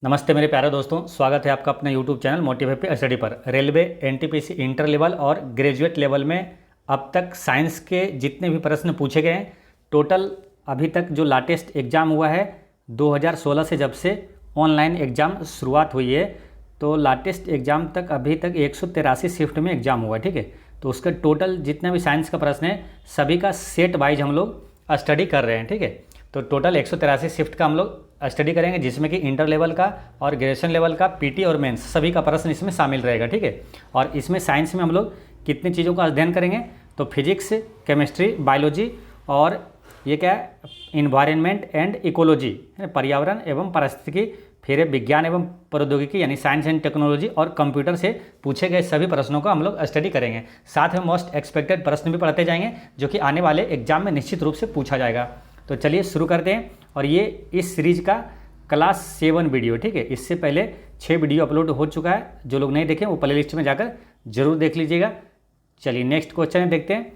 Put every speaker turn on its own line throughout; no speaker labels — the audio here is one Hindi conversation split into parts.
नमस्ते मेरे प्यारे दोस्तों, स्वागत है आपका अपने YouTube चैनल मोटिवेट पे स्टडी पर। रेलवे एनटीपीसी इंटर लेवल और ग्रेजुएट लेवल में अब तक साइंस के जितने भी प्रश्न पूछे गए हैं, टोटल अभी तक जो लाटेस्ट एग्ज़ाम हुआ है 2016 से, जब से ऑनलाइन एग्ज़ाम शुरुआत हुई है, तो लाटेस्ट एग्ज़ाम तक अभी तक 183 शिफ्ट में एग्ज़ाम हुआ है। ठीक है, तो उसका टोटल जितना भी साइंस का प्रश्न है सभी का सेट वाइज हम लोग स्टडी कर रहे हैं। ठीक है, तो टोटल 183 शिफ्ट का हम लोग स्टडी करेंगे, जिसमें कि इंटर लेवल का और ग्रेजुएशन लेवल का पीटी और मेंस सभी का प्रश्न इसमें शामिल रहेगा। ठीक है, और इसमें साइंस में हम लोग कितनी चीज़ों का अध्ययन करेंगे, तो फिजिक्स, केमिस्ट्री, बायोलॉजी और ये क्या है, इन्वायरमेंट एंड इकोलॉजी, पर्यावरण एवं पारिस्थितिकी, फिर विज्ञान एवं प्रौद्योगिकी यानी साइंस एंड टेक्नोलॉजी और कंप्यूटर से पूछे गए सभी प्रश्नों का हम लोग स्टडी करेंगे। साथ में मोस्ट एक्सपेक्टेड प्रश्न भी पढ़ते जाएंगे, जो कि आने वाले एग्जाम में निश्चित रूप से पूछा जाएगा। तो चलिए शुरू करते हैं। और ये इस सीरीज का क्लास 7 वीडियो। ठीक है, इससे पहले 6 वीडियो अपलोड हो चुका है, जो लोग नहीं देखें वो प्ले लिस्ट में जाकर जरूर देख लीजिएगा। चलिए नेक्स्ट क्वेश्चन देखते हैं।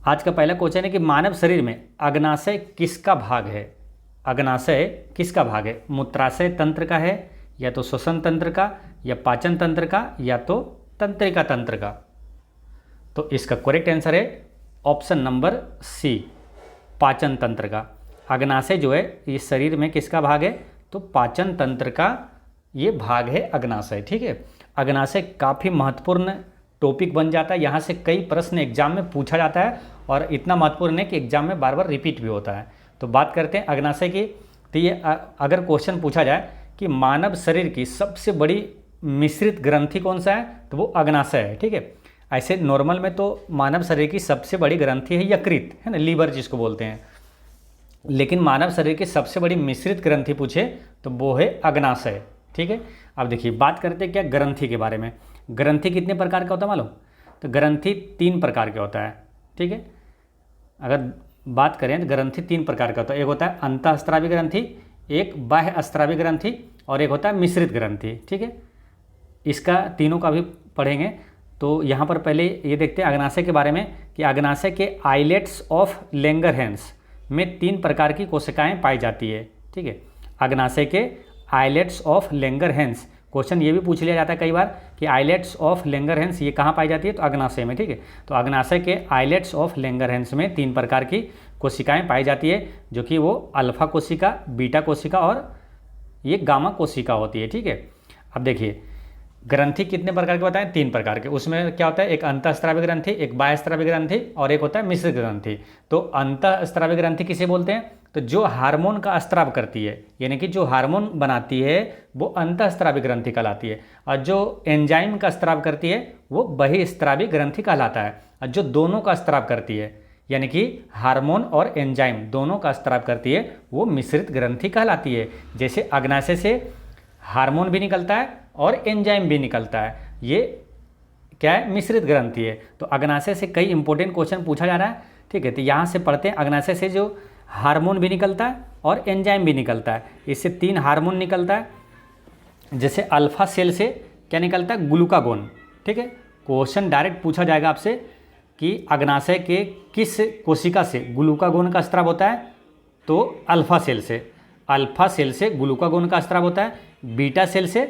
आज का पहला क्वेश्चन है कि मानव शरीर में अग्नाशय किसका भाग है? अग्नाशय किसका भाग है? मूत्राशय तंत्र का है, या तो श्वसन तंत्र का, या पाचन तंत्र का, या तो तंत्रिका तंत्र का? तो इसका करेक्ट आंसर है ऑप्शन नंबर सी, पाचन तंत्र का। अग्नाशय जो है ये शरीर में किसका भाग है? तो पाचन तंत्र का ये भाग है अग्नाशय। ठीक है, अग्नाशय काफ़ी महत्वपूर्ण टॉपिक बन जाता है, यहाँ से कई प्रश्न एग्जाम में पूछा जाता है और इतना महत्वपूर्ण है कि एग्जाम में बार बार रिपीट भी होता है। तो बात करते हैं अग्नाशय की। तो ये अगर क्वेश्चन पूछा जाए कि मानव शरीर की सबसे बड़ी मिश्रित ग्रंथि कौन सा है, तो वो अग्नाशय है। ठीक है, ऐसे नॉर्मल में तो मानव शरीर की सबसे बड़ी ग्रंथि है यकृत, है ना, लीवर जिसको बोलते हैं, लेकिन मानव शरीर की सबसे बड़ी मिश्रित ग्रंथि पूछे तो वो है अग्नाशय। ठीक है, अब देखिए बात करते हैं क्या ग्रंथि के बारे में। ग्रंथि कितने प्रकार का होता है मालूम? तो ग्रंथि 3 प्रकार का होता है। ठीक है, अगर बात करें तो ग्रंथि 3 प्रकार का होता है। एक होता है अंतःस्रावी ग्रंथि, एक बाह्य स्रावी ग्रंथि और एक होता है मिश्रित ग्रंथि। ठीक है, इसका तीनों का भी पढ़ेंगे। तो यहाँ पर पहले ये देखते हैं अग्नाशय के बारे में कि अग्नाशय के आइलेट्स ऑफ लैंगरहैंस में 3 प्रकार की कोशिकाएं पाई जाती है। ठीक है, अग्नाशय के आइलेट्स ऑफ लैंगरहैंस, क्वेश्चन ये भी पूछ लिया जाता है कई बार कि आइलेट्स ऑफ लैंगरहैंस ये कहाँ पाई जाती है, तो अग्नाशय में। ठीक है, तो अग्नाशय के आइलेट्स ऑफ लैंगरहैंस में 3 प्रकार की कोशिकाएँ पाई जाती है, जो कि वो अल्फा कोशिका, बीटा कोशिका और ये गामा कोशिका होती है। ठीक है, अब देखिए ग्रंथि कितने प्रकार के बताएं? 3 प्रकार के। उसमें क्या होता है, एक अंतःस्रावी ग्रंथि, एक बाह्यस्रावी ग्रंथि और एक होता है मिश्रित ग्रंथि। तो अंतःस्रावी ग्रंथि किसे बोलते हैं? तो जो हार्मोन का स्त्राव करती है, यानी कि जो हार्मोन बनाती है वो अंतःस्रावी ग्रंथि कहलाती है, और जो एंजाइम का स्त्राव करती है वो बहिःस्रावी ग्रंथि कहलाता है। और जो दोनों का स्त्राव करती है, यानी कि हार्मोन और एंजाइम दोनों का स्त्राव करती है, वो मिश्रित ग्रंथि कहलाती है। जैसे अग्नाशय से हार्मोन भी निकलता है और एंजाइम भी निकलता है, ये क्या है, मिश्रित ग्रंथि है। तो अग्नाशय से कई इंपॉर्टेंट क्वेश्चन पूछा जा रहा है। ठीक है, तो यहाँ से पढ़ते हैं। अग्नाशय से जो हार्मोन भी निकलता है और एंजाइम भी निकलता है। इससे 3 हार्मोन निकलता है। जैसे अल्फा सेल से क्या निकलता है, ग्लूकागोन। ठीक है, क्वेश्चन डायरेक्ट पूछा जाएगा आपसे कि अग्नाशय के किस कोशिका से ग्लूकागोन का स्राव होता है, तो अल्फा सेल से। अल्फा सेल से ग्लूकागोन का स्राव होता है, बीटा सेल से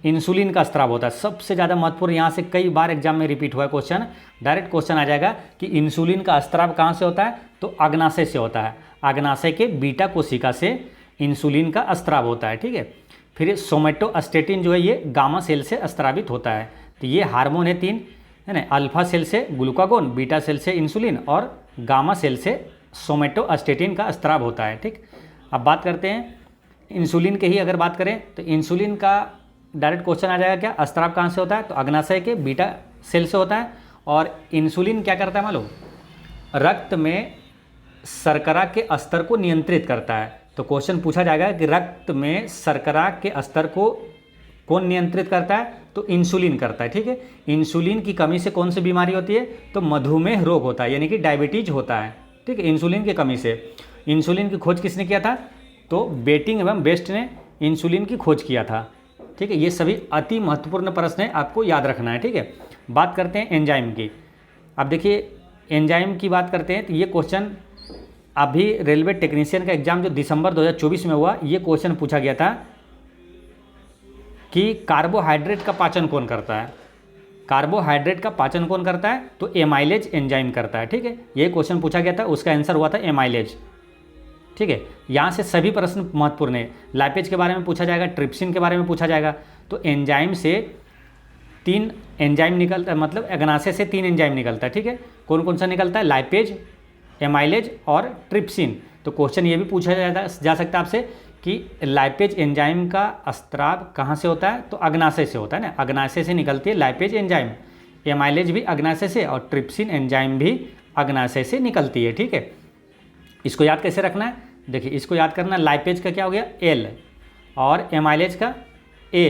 इंसुलिन का स्राव होता है। सबसे ज़्यादा महत्वपूर्ण, यहाँ से कई बार एग्जाम में रिपीट हुआ है क्वेश्चन, डायरेक्ट क्वेश्चन आ जाएगा कि इंसुलिन का स्राव कहाँ से होता है, तो अग्नाशय से होता है। अग्नाशय के बीटा कोशिका से इंसुलिन का स्राव होता है। ठीक है, फिर सोमेटोस्टेटिन जो है ये गामा सेल से स्रावित होता है। तो ये हार्मोन है 3, है ना, अल्फा सेल से ग्लूकागोन, बीटा सेल से इंसुलिन और गामा सेल से सोमेटोस्टेटिन का स्राव होता है। ठीक, अब बात करते हैं इंसुलिन के ही। अगर बात करें तो इंसुलिन का डायरेक्ट क्वेश्चन आ जाएगा, क्या स्राव कहाँ से होता है, तो अग्नाशय के बीटा सेल से होता है। और इंसुलिन क्या करता है मालूम? रक्त में शर्करा के स्तर को नियंत्रित करता है। तो क्वेश्चन पूछा जाएगा कि रक्त में शर्करा के स्तर को कौन नियंत्रित करता है, तो इंसुलिन करता है। ठीक है, इंसुलिन की कमी से कौन सी बीमारी होती है, तो मधुमेह रोग होता है, यानी कि डायबिटीज होता है। ठीक है, इंसुलिन की कमी से। इंसुलिन की खोज किसने किया था, तो बेटिंग एवं बेस्ट ने इंसुलिन की खोज किया था। ठीक है, ये सभी अति महत्वपूर्ण प्रश्न है, आपको याद रखना है। ठीक है, बात करते हैं एंजाइम की। अब देखिए एंजाइम की बात करते हैं तो ये क्वेश्चन अभी रेलवे टेक्नीशियन का एग्ज़ाम जो दिसंबर 2024 में हुआ, ये क्वेश्चन पूछा गया था कि कार्बोहाइड्रेट का पाचन कौन करता है। कार्बोहाइड्रेट का पाचन कौन करता है? तो एमाइलेज एंजाइम करता है। ठीक है, ये क्वेश्चन पूछा गया था, उसका आंसर हुआ था एमाइलेज। ठीक है, यहाँ से सभी प्रश्न महत्वपूर्ण है। लाइपेज के बारे में पूछा जाएगा, ट्रिप्सिन के बारे में पूछा जाएगा। तो एंजाइम से 3 एंजाइम निकलता है, मतलब अग्नाशय से 3 एंजाइम निकलता है। ठीक है, कौन कौन सा निकलता है? लाइपेज, एमाइलेज और ट्रिप्सिन। तो क्वेश्चन ये भी पूछा जा सकता है आपसे कि लाइपेज एंजाइम का स्त्राव कहाँ से होता है? तो अग्नाशय से होता है ना, अग्नाशय से निकलती है लाइपेज एंजाइम। एमाइलेज भी अग्नाशय से और ट्रिप्सिन एंजाइम भी अग्नाशय से निकलती है। ठीक है, इसको याद कैसे रखना है? देखिए, इसको याद करना, लाइपेज का क्या हो गया? L, और एमाइलेज का A,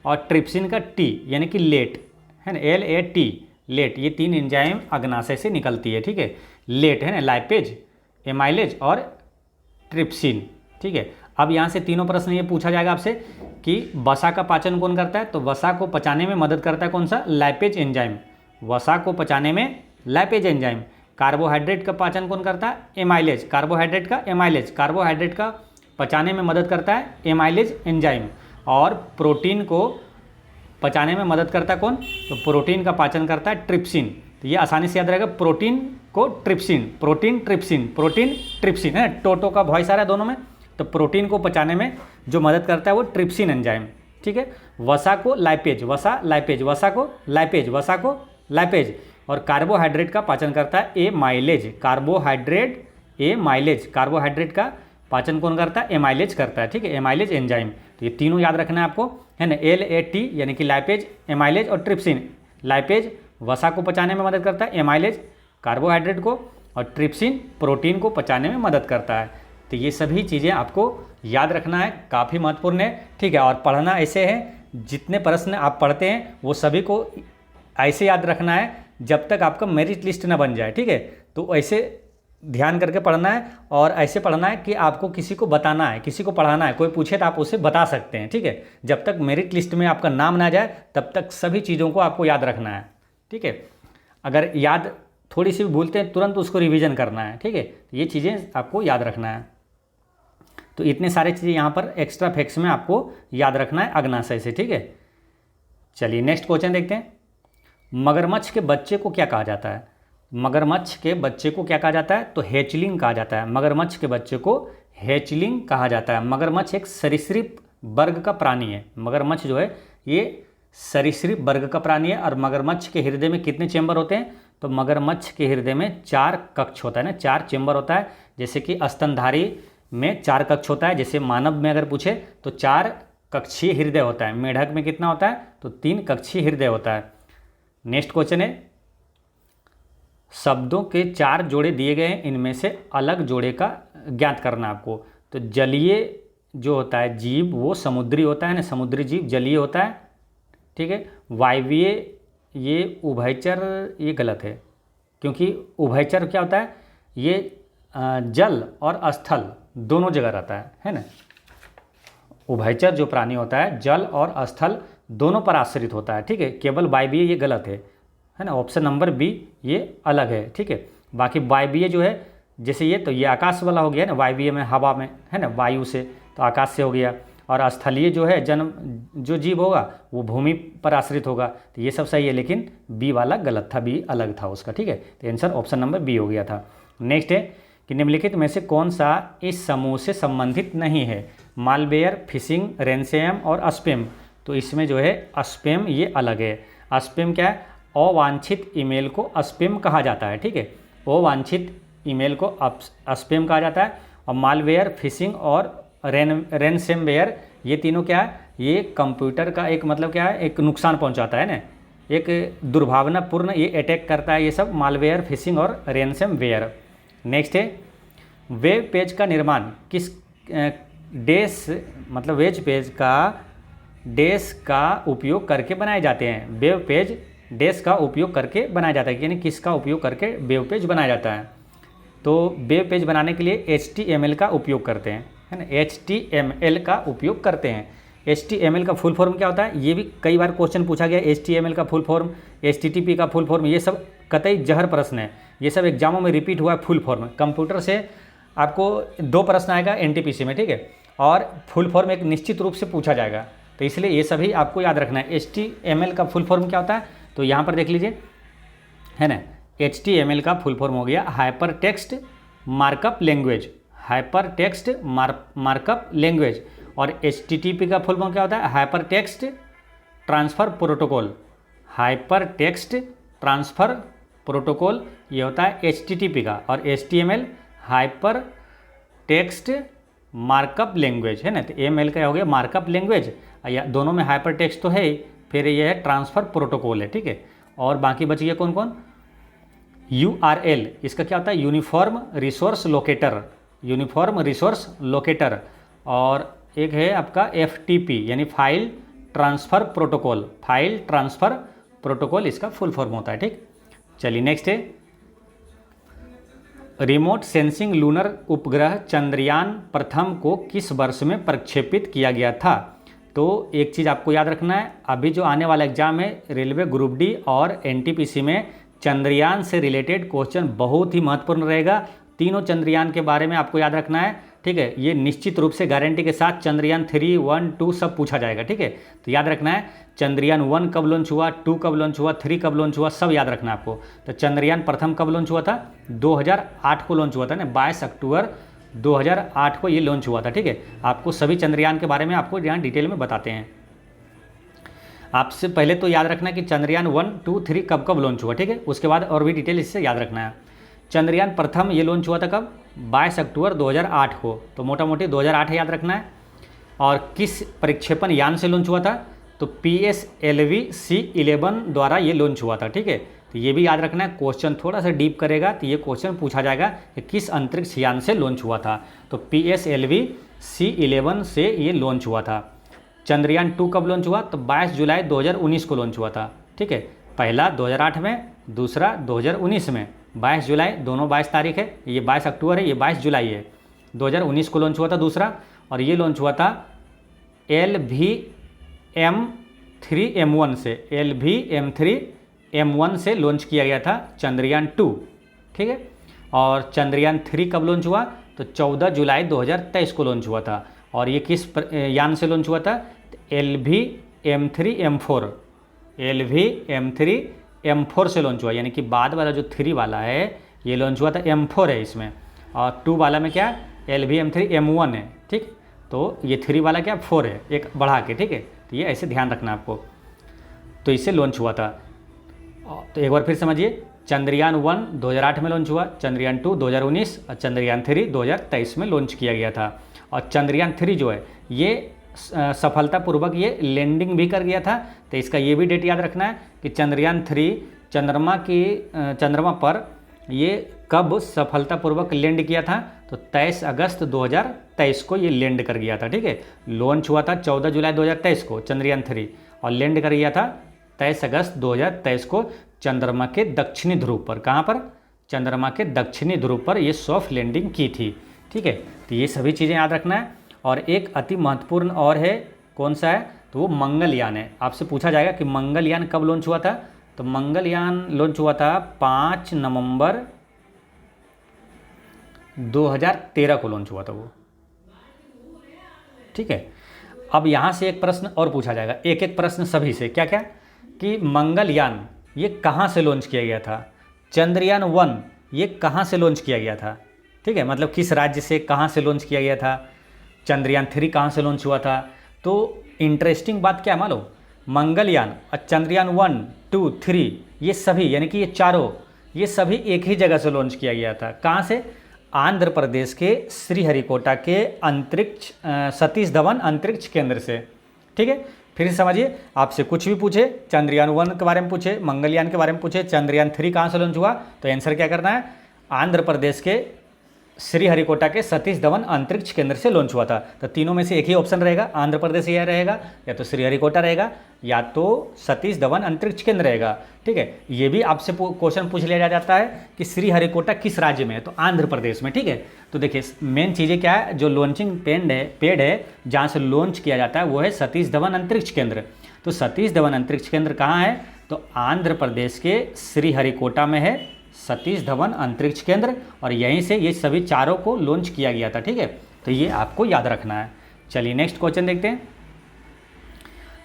और ट्रिप्सिन का T, यानी कि लेट, है ना, LAT, लेट। ये 3 एंजाइम अग्नाशय से निकलती है। ठीक है, लेट है ना, लाइपेज, एमाइलेज और ट्रिप्सिन। ठीक है, अब यहाँ से तीनों प्रश्न ये पूछा जाएगा आपसे कि वसा का पाचन कौन करता है? तो वसा को पचाने में मदद करता है कौन सा? Lipase enzyme. वसा को पचाने में लाइपेज एंजाइम। कार्बोहाइड्रेट का पाचन कौन करता है? एमाइलेज। कार्बोहाइड्रेट का एमाइलेज, कार्बोहाइड्रेट का पचाने में मदद करता है एमाइलेज एंजाइम। और प्रोटीन को पचाने में मदद करता है कौन? तो प्रोटीन का पाचन करता है ट्रिप्सिन। तो ये आसानी से याद रहेगा, प्रोटीन को trypsin, protein trypsin, protein trypsin, है टोटो का वॉइस आ रहा है दोनों में। तो प्रोटीन को पचाने में जो मदद करता है वो ट्रिप्सिन एंजाइम। ठीक है, वसा को लाइपेज, वसा लाइपेज, वसा को लाइपेज, वसा को लाइपेज। और कार्बोहाइड्रेट का पाचन करता है एमाइलेज। कार्बोहाइड्रेट, एमाइलेज, कार्बोहाइड्रेट का पाचन कौन करता है? एमाइलेज करता है। ठीक है, एमाइलेज एंजाइम। तो ये तीनों याद रखना है आपको, है ना, LAT, यानी कि लाइपेज, एमाइलेज और ट्रिप्सिन। लाइपेज वसा को पचाने में मदद करता है, एमाइलेज कार्बोहाइड्रेट को, और ट्रिप्सिन प्रोटीन को पचाने में मदद करता है। तो ये सभी चीज़ें आपको याद रखना है, काफ़ी महत्वपूर्ण है। ठीक है, और पढ़ना ऐसे है, जितने प्रश्न आप पढ़ते हैं वो सभी को ऐसे याद रखना है जब तक आपका मेरिट लिस्ट ना बन जाए। ठीक है, तो ऐसे ध्यान करके पढ़ना है, और ऐसे पढ़ना है कि आपको किसी को बताना है, किसी को पढ़ाना है, कोई पूछे तो आप उसे बता सकते हैं। ठीक है, जब तक मेरिट लिस्ट में आपका नाम ना जाए तब तक सभी चीज़ों को आपको याद रखना है। ठीक है, अगर याद थोड़ी सी भी भूलते हैं तुरंत उसको रिवीजन करना है। ठीक है, ये चीज़ें आपको याद रखना है। तो इतने सारे चीज़ें यहाँ पर एक्स्ट्रा फैक्ट्स में आपको याद रखना है अग्नाशय से। ठीक है, चलिए नेक्स्ट क्वेश्चन देखते हैं। मगरमच्छ के बच्चे को क्या कहा जाता है? मगरमच्छ के बच्चे को क्या कहा जाता है? तो हैचलिंग कहा जाता है। मगरमच्छ के बच्चे को हैचलिंग कहा जाता है। मगरमच्छ एक सरीसृप वर्ग का प्राणी है। मगरमच्छ जो है ये सरीसृप वर्ग का प्राणी है। और मगरमच्छ के हृदय में कितने चेंबर होते हैं? तो मगरमच्छ के हृदय में 4 कक्ष होता है ना, 4 चेंबर होता है। जैसे कि स्तनधारी में 4 कक्ष होता है, जैसे मानव में अगर पूछे तो 4 कक्षीय हृदय होता है। मेढक में कितना होता है? तो 3 कक्षीय हृदय होता है। नेक्स्ट क्वेश्चन है, शब्दों के 4 जोड़े दिए गए हैं, इनमें से अलग जोड़े का ज्ञात करना आपको। तो जलीय जो होता है जीव वो समुद्री होता है ना, समुद्री जीव जलीय होता है। ठीक है, वायवीय ये उभयचर, ये गलत है, क्योंकि उभयचर क्या होता है? ये जल और स्थल दोनों जगह रहता है ना। उभयचर जो प्राणी होता है जल और स्थल दोनों पर आश्रित होता है। ठीक है, केवल वायवीय ये गलत है ना, ऑप्शन नंबर बी ये अलग है। ठीक है, बाकी वायवीय जो है जैसे ये, तो ये आकाश वाला हो गया ना, वायवीय में हवा में, है ना, वायु से, तो आकाश से हो गया। और स्थलीय जो है जन्म जो जीव होगा वो भूमि पर आश्रित होगा। तो ये सब सही है, लेकिन बी वाला गलत था, बी अलग था उसका। ठीक है, तो आंसर ऑप्शन नंबर बी हो गया था। नेक्स्ट है कि निम्नलिखित में से कौन सा इस समूह से संबंधित नहीं है? मालवेयर, फिशिंग, रैनसम और स्पैम। तो इसमें जो है स्पैम ये अलग है। स्पैम क्या है? अवांछित ईमेल को स्पैम कहा जाता है। ठीक है, अवांछित ईमेल को स्पैम कहा जाता है। और मालवेयर, फिशिंग और रैनसमवेयर ये तीनों क्या है? ये कंप्यूटर का एक मतलब क्या है? एक नुकसान पहुंचाता है ना, एक दुर्भावनापूर्ण ये अटैक करता है। ये सब मालवेयर, फिशिंग और रैनसमवेयर। नेक्स्ट है, वेब पेज का निर्माण किस डेस मतलब वेब पेज का डेस का उपयोग करके बनाए जाते हैं? वेब पेज डेस का उपयोग करके बनाया जाता है, यानी किसका उपयोग करके वेब पेज बनाया जाता है? तो वेब पेज बनाने के लिए HTML का उपयोग करते हैं, है ना, HTML का उपयोग करते हैं। HTML का फुल फॉर्म क्या होता है? ये भी कई बार क्वेश्चन पूछा गया। HTML का फुल फॉर्म, HTTP का फुल फॉर्म, ये सब कतई जहर प्रश्न है। ये सब एग्जामों में रिपीट हुआ है फुल फॉर्म। कंप्यूटर से आपको 2 प्रश्न आएगा एनटीपीसी में, ठीक है, और फुल फॉर्म एक निश्चित रूप से पूछा जाएगा, तो इसलिए ये सभी आपको याद रखना है। HTML का फुल फॉर्म क्या होता है, तो यहाँ पर देख लीजिए, है ना, HTML का फुल फॉर्म हो गया hyper text markup language, hyper text markup language. और HTTP का फुल फॉर्म क्या होता है, hyper text transfer protocol, hyper text transfer protocol ये होता है HTTP का। और HTML hyper text markup language, है ना, तो ML का हो गया मार्कअप लैंग्वेज, या दोनों में हाइपर टेक्स्ट तो है ही, फिर ये है ट्रांसफ़र प्रोटोकॉल है, ठीक है। और बाकी बच गया कौन कौन, URL, इसका क्या होता है, uniform resource locator, uniform resource locator. और एक है आपका FTP यानी file transfer protocol, file transfer protocol इसका फुल फॉर्म होता है, ठीक। चलिए नेक्स्ट है रिमोट सेंसिंग लूनर उपग्रह चंद्रयान प्रथम को किस वर्ष में प्रक्षेपित किया गया था। तो एक चीज़ आपको याद रखना है, अभी जो आने वाला एग्जाम है रेलवे ग्रुप डी और NTPC में चंद्रयान से रिलेटेड क्वेश्चन बहुत ही महत्वपूर्ण रहेगा। तीनों चंद्रयान के बारे में आपको याद रखना है, ठीक है। ये निश्चित रूप से गारंटी के साथ चंद्रयान 3, 1, 2 सब पूछा जाएगा, ठीक है। तो याद रखना है चंद्रयान 1 कब लॉन्च हुआ, 2 कब लॉन्च हुआ, 3 कब लॉन्च हुआ, सब याद रखना है आपको। तो चंद्रयान प्रथम कब लॉन्च हुआ था, 2008 को लॉन्च हुआ था ना, 22 अक्टूबर 2008 को ये लॉन्च हुआ था, ठीक है। आपको सभी चंद्रयान के बारे में आपको यहाँ डिटेल में बताते हैं। आपसे पहले तो याद रखना कि चंद्रयान 1, 2, 3 कब कब लॉन्च हुआ, ठीक है। उसके बाद और भी डिटेल इससे याद रखना है। चंद्रयान प्रथम ये लॉन्च हुआ था कब, 22 अक्टूबर 2008 को, तो मोटा मोटी 2008 याद रखना है। और किस प्रक्षेपण यान से लॉन्च हुआ था, तो PSLV C11 द्वारा ये लॉन्च हुआ था, ठीक है। तो ये भी याद रखना है, क्वेश्चन थोड़ा सा डीप करेगा तो ये क्वेश्चन पूछा जाएगा कि किस अंतरिक्ष यान से लॉन्च हुआ था, तो PSLV C11 से ये लॉन्च हुआ था। चंद्रयान 2 कब लॉन्च हुआ, तो 22 जुलाई 2019 को लॉन्च हुआ था, ठीक है। पहला 2008 में, दूसरा 2019 में, 22 जुलाई, दोनों 22 तारीख है, ये 22 अक्टूबर है, ये 22 जुलाई है, 2019 को लॉन्च हुआ था दूसरा। और ये लॉन्च हुआ था LVM-3M1 से, LVM-3M1 से लॉन्च किया गया था चंद्रयान 2, ठीक है। और चंद्रयान 3 कब लॉन्च हुआ, तो 14 जुलाई 2023 को लॉन्च हुआ था। और ये किस यान से लॉन्च हुआ था, LVM-3M4, LVM-3M4 से लॉन्च हुआ, यानी कि बाद वाला जो 3 वाला है ये लॉन्च हुआ था, M4 है इसमें, और 2 वाला में क्या है, LVM-3M1 है, ठीक। तो ये 3 वाला क्या 4 है, एक बढ़ा के, ठीक है। तो ये ऐसे ध्यान रखना आपको, तो इससे लॉन्च हुआ था। तो एक बार फिर समझिए, चंद्रयान 1 2008 में लॉन्च हुआ, चंद्रयान 2 2019 और चंद्रयान 3 2023 में लॉन्च किया गया था। और चंद्रयान 3 जो है ये सफलतापूर्वक ये लैंडिंग भी कर गया था। तो इसका ये भी डेट याद रखना है कि चंद्रयान 3 चंद्रमा पर ये कब सफलतापूर्वक लैंड किया था, तो 23 अगस्त 2023 को ये लैंड कर गया था, ठीक है। लॉन्च हुआ था 14 जुलाई 2023 को चंद्रयान 3 और लैंड कर गया था 23 अगस्त 2023 को चंद्रमा के दक्षिणी ध्रुव पर। कहाँ पर, चंद्रमा के दक्षिणी ध्रुव पर ये सॉफ्ट लैंडिंग की थी, ठीक है। तो ये सभी चीज़ें याद रखना है। और एक अति महत्वपूर्ण और है, कौन सा है, तो वो मंगलयान है। आपसे पूछा जाएगा कि मंगलयान कब लॉन्च हुआ था, तो मंगलयान लॉन्च हुआ था 5 नवंबर 2013 को लॉन्च हुआ था वो, ठीक है। अब यहाँ से एक प्रश्न और पूछा जाएगा, एक एक प्रश्न सभी से, क्या क्या, कि मंगलयान ये कहाँ से लॉन्च किया गया था, चंद्रयान 1 ये कहाँ से लॉन्च किया गया था, ठीक है, मतलब किस राज्य से कहाँ से लॉन्च किया गया था, चंद्रयान 3 कहाँ से लॉन्च हुआ था। तो इंटरेस्टिंग बात क्या है मालूम, मंगलयान और चंद्रयान 1, 2, 3 ये सभी, यानी कि ये चारों, ये सभी एक ही जगह से लॉन्च किया गया था। कहाँ से, आंध्र प्रदेश के श्रीहरिकोटा के अंतरिक्ष सतीश धवन अंतरिक्ष केंद्र से, ठीक है। फिर समझिए, आपसे कुछ भी पूछे, चंद्रयान 1 के बारे में पूछे, मंगलयान के बारे में पूछे, चंद्रयान 3 कहाँ से लॉन्च हुआ, तो आंसर क्या करना है, आंध्र प्रदेश के श्रीहरिकोटा के सतीश धवन अंतरिक्ष केंद्र से लॉन्च हुआ था। तो तीनों में से एक ही ऑप्शन रहेगा, आंध्र प्रदेश यह रहेगा, या तो श्रीहरिकोटा रहेगा, या तो सतीश धवन अंतरिक्ष केंद्र रहेगा, ठीक है। ये भी आपसे क्वेश्चन पूछ लिया जाता है कि श्रीहरिकोटा किस राज्य में है, तो आंध्र प्रदेश में, ठीक है। तो देखिए मेन चीज़ें क्या है, जो लॉन्चिंग पेड है जहाँ से लॉन्च किया जाता है वो है सतीश धवन अंतरिक्ष केंद्र। तो सतीश धवन अंतरिक्ष केंद्र कहाँ है, तो आंध्र प्रदेश के श्रीहरिकोटा में है सतीश धवन अंतरिक्ष केंद्र, और यहीं से ये सभी चारों को लॉन्च किया गया था। ठीक है, तो ये आपको याद रखना है। चलिए नेक्स्ट क्वेश्चन देखते हैं।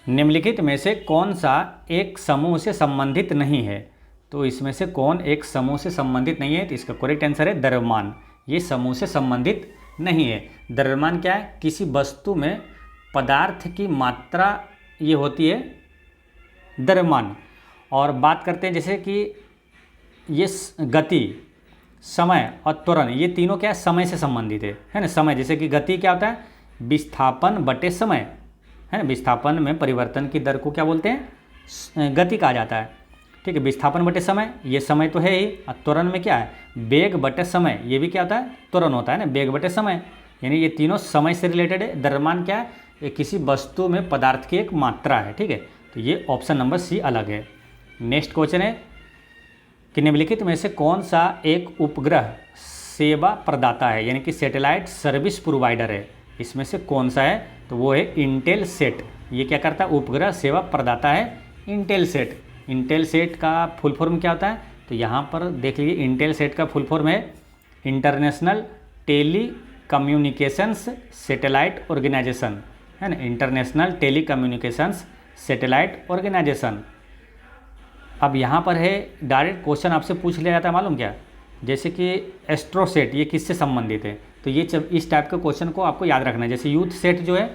निम्नलिखित में से कौन सा एक समूह से संबंधित नहीं है? तो इसमें से कौन एक समूह से संबंधित नहीं है? तो इसका करेक्ट आंसर है द्रव्यमान। ये समूह से संबंधित नहीं है। द्रव्यमान क्या है? किसी वस्तु में पदार्थ की मात्रा ये होती है द्रव्यमान। और बात करते हैं जैसे कि ये गति, समय और त्वरण, ये तीनों क्या है? समय से संबंधित है ना। समय जैसे कि गति क्या होता है? विस्थापन बटे समय, है ना। विस्थापन में परिवर्तन की दर को क्या बोलते हैं? गति कहा जाता है। ठीक है, विस्थापन बटे समय, ये समय तो है ही। और त्वरण में क्या है? वेग बटे समय, ये भी क्या होता है? त्वरण होता है ना, वेग बटे समय। यानी ये तीनों समय से रिलेटेड है। द्रव्यमान क्या है? ये किसी वस्तु में पदार्थ की एक मात्रा है। ठीक है, तो ये ऑप्शन नंबर सी अलग है। नेक्स्ट क्वेश्चन है कि निम्नलिखित में से कौन सा एक उपग्रह सेवा प्रदाता है, यानी कि सैटेलाइट सर्विस प्रोवाइडर है? इसमें से कौन सा है? तो वो है इंटेल सेट। ये क्या करता है? उपग्रह सेवा प्रदाता है इंटेल सेट। इंटेल सेट का फुल फॉर्म क्या होता है? तो यहाँ पर देख लीजिए, इंटेल सेट का फुल फॉर्म है international telecommunications satellite organisation, है ना। International telecommunications satellite organisation. अब यहाँ पर है डायरेक्ट क्वेश्चन आपसे पूछ लिया जाता है, मालूम क्या? जैसे कि एस्ट्रोसेट, ये किससे संबंधित है? तो ये इस टाइप के क्वेश्चन को आपको याद रखना है। जैसे यूथ सेट जो है,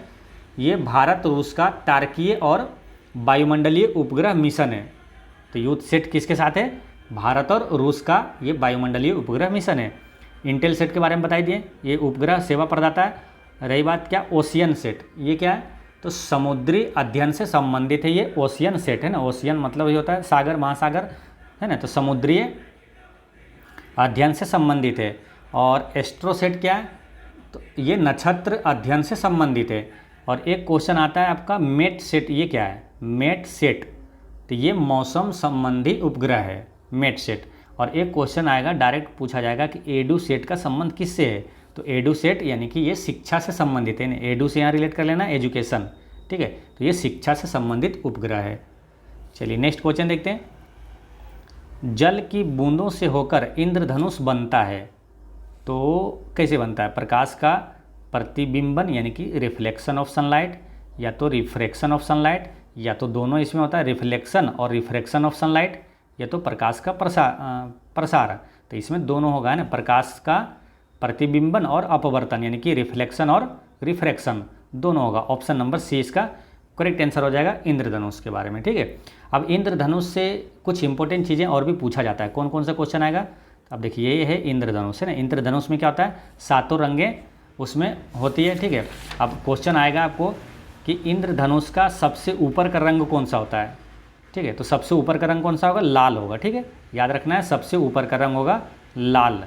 ये भारत रूस का तारकीय और वायुमंडलीय उपग्रह मिशन है। तो यूथ सेट किसके साथ है? भारत और रूस का ये वायुमंडलीय उपग्रह मिशन है। इंटेल सेट के बारे में बताई दिए, ये उपग्रह सेवा प्रदाता है। रही बात क्या? ओशियन सेट, ये क्या है? तो समुद्री अध्ययन से संबंधित है ये ओशियन सेट, है ना। ओशियन मतलब ये होता है सागर, महासागर, है ना। तो समुद्रीय अध्ययन से संबंधित है। और एस्ट्रोसेट क्या है? तो ये नक्षत्र अध्ययन से संबंधित है। और एक क्वेश्चन आता है आपका मेट सेट, ये क्या है? मेट सेट, तो ये मौसम संबंधी उपग्रह है मेट सेट। और एक क्वेश्चन आएगा, डायरेक्ट पूछा जाएगा कि एडू सेट का संबंध किससे है? तो एडू सेट यानी कि ये शिक्षा से संबंधित है। एडू से यहाँ रिलेट कर लेना, एजुकेशन। ठीक है, तो ये शिक्षा से संबंधित उपग्रह है। चलिए नेक्स्ट क्वेश्चन देखते हैं। जल की बूंदों से होकर इंद्रधनुष बनता है, तो कैसे बनता है? प्रकाश का प्रतिबिंबन यानी कि रिफ्लेक्शन ऑफ सनलाइट, या तो रिफ्रैक्शन ऑफ सनलाइट, या तो दोनों इसमें होता है, रिफ्लेक्शन और रिफ्रैक्शन ऑफ सनलाइट, या तो प्रकाश का प्रसार। तो इसमें दोनों होगा ना, प्रकाश का प्रतिबिंबन और अपवर्तन, यानी कि रिफ्लेक्शन और रिफ्रैक्शन दोनों होगा। ऑप्शन नंबर सी इसका करेक्ट आंसर हो जाएगा इंद्रधनुष के बारे में। ठीक है, अब इंद्रधनुष से कुछ इंपॉर्टेंट चीज़ें और भी पूछा जाता है। कौन कौन सा क्वेश्चन आएगा? अब देखिए, ये है इंद्रधनुष, है ना। इंद्रधनुष में क्या होता है? सातों रंगें उसमें होती है। ठीक है, अब क्वेश्चन आएगा आपको कि इंद्रधनुष का सबसे ऊपर का रंग कौन सा होता है? ठीक है, तो सबसे ऊपर का रंग कौन सा होगा? लाल होगा। ठीक है, याद रखना है, सबसे ऊपर का रंग होगा लाल।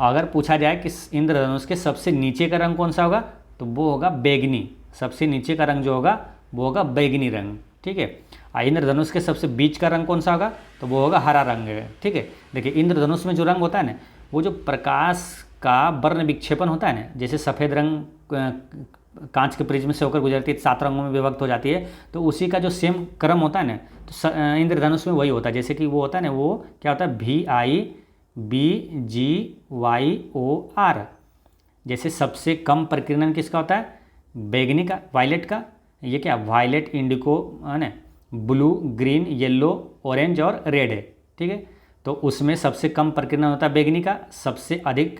अगर पूछा जाए कि इंद्रधनुष के सबसे नीचे का रंग कौन सा होगा, तो वो होगा बैगनी। सबसे नीचे का रंग जो होगा वो होगा बैगनी रंग। ठीक है, इंद्रधनुष के सबसे बीच का रंग कौन सा होगा? तो वो होगा हरा रंग है। ठीक है, देखिए इंद्रधनुष में जो रंग होता है ना, वो जो प्रकाश का वर्ण विक्षेपण होता है ना, जैसे सफ़ेद रंग कांच के प्रिज्म से होकर गुजरती है, 7 रंगों में विभक्त हो जाती है, तो उसी का जो सेम क्रम होता है ना, तो इंद्रधनुष में वही होता है। जैसे कि वो होता है ना, वो क्या होता है? VIBGYOR। जैसे सबसे कम प्रकीर्णन किसका होता है? बैगनी का, वायलेट का। ये क्या? वायलेट, इंडिको, है ना, ब्लू, ग्रीन, येलो, ऑरेंज और रेड है। ठीक है, तो उसमें सबसे कम प्रकीर्णन होता है बैगनी का, सबसे अधिक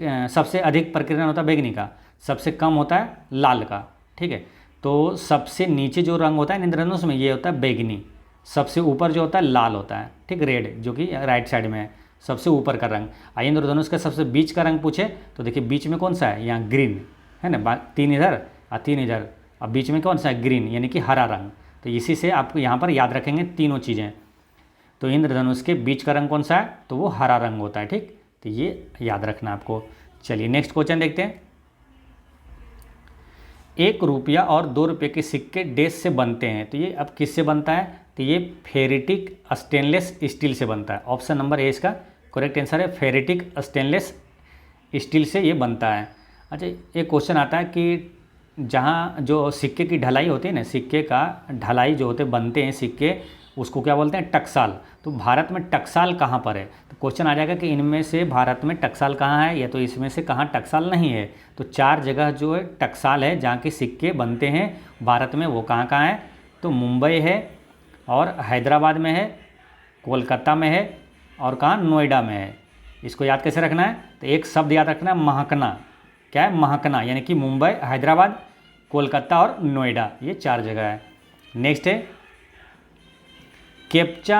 प्रकीर्णन होता है बैगनी का, सबसे कम होता है लाल का। ठीक है, तो सबसे नीचे जो रंग होता है इंद्रधनुष में, ये होता है बैगनी। सबसे ऊपर जो होता है लाल होता है। ठीक, रेड, जो कि राइट साइड में है, सबसे ऊपर का रंग। इंद्रधनुष का सबसे बीच का रंग पूछे तो देखिए बीच में कौन सा है? यहाँ ग्रीन, है ना। 3 इधर और 3 इधर, अब बीच में कौन सा है? ग्रीन, यानी कि हरा रंग। तो इसी से आपको यहाँ पर याद रखेंगे तीनों चीज़ें। तो इंद्रधनुष के बीच का रंग कौन सा है? तो वो हरा रंग होता है। ठीक, तो ये याद रखना आपको। चलिए नेक्स्ट क्वेश्चन देखते हैं। 1 रुपया और 2 रुपये के सिक्के डेश से बनते हैं, तो ये अब किससे बनता है? तो ये फेरेटिक स्टेनलेस स्टील से बनता है। ऑप्शन नंबर ए इसका करेक्ट आंसर है, फेरेटिक स्टेनलेस स्टील से ये बनता है। अच्छा, एक क्वेश्चन आता है कि जहाँ जो सिक्के की ढलाई होती है ना, सिक्के का ढलाई जो होते बनते हैं सिक्के, उसको क्या बोलते हैं, टकसाल। तो भारत में टकसाल कहाँ पर है, तो क्वेश्चन आ जाएगा कि इनमें से भारत में टकसाल कहाँ है, या तो इसमें से कहाँ टकसाल नहीं है। तो 4 जगह जो है टकसाल है जहाँ के सिक्के बनते हैं भारत में, वो कहाँ कहाँ है, तो मुंबई है, और हैदराबाद में है, कोलकाता में है, और कहाँ, नोएडा में है। इसको याद कैसे रखना है, तो एक शब्द याद रखना है, महकना। क्या है, महकना, यानी कि मुंबई, हैदराबाद, कोलकाता और नोएडा, ये 4 जगह है। नेक्स्ट है कैप्चा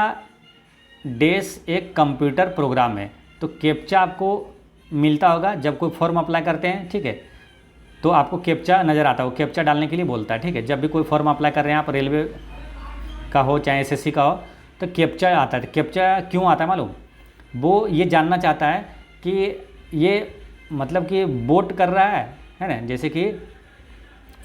डैश एक कंप्यूटर प्रोग्राम है। तो कैप्चा आपको मिलता होगा जब कोई फॉर्म अप्लाई करते हैं, ठीक है, तो आपको कैप्चा नज़र आता है, वो कैप्चा डालने के लिए बोलता है, ठीक है। जब भी कोई फॉर्म अप्लाई कर रहे हैं आप, रेलवे का हो चाहे एसएससी का हो, तो कैप्चा आता है। तो कैप्चा क्यों आता है मालूम, वो ये जानना चाहता है कि ये मतलब कि बोट कर रहा है ना, जैसे कि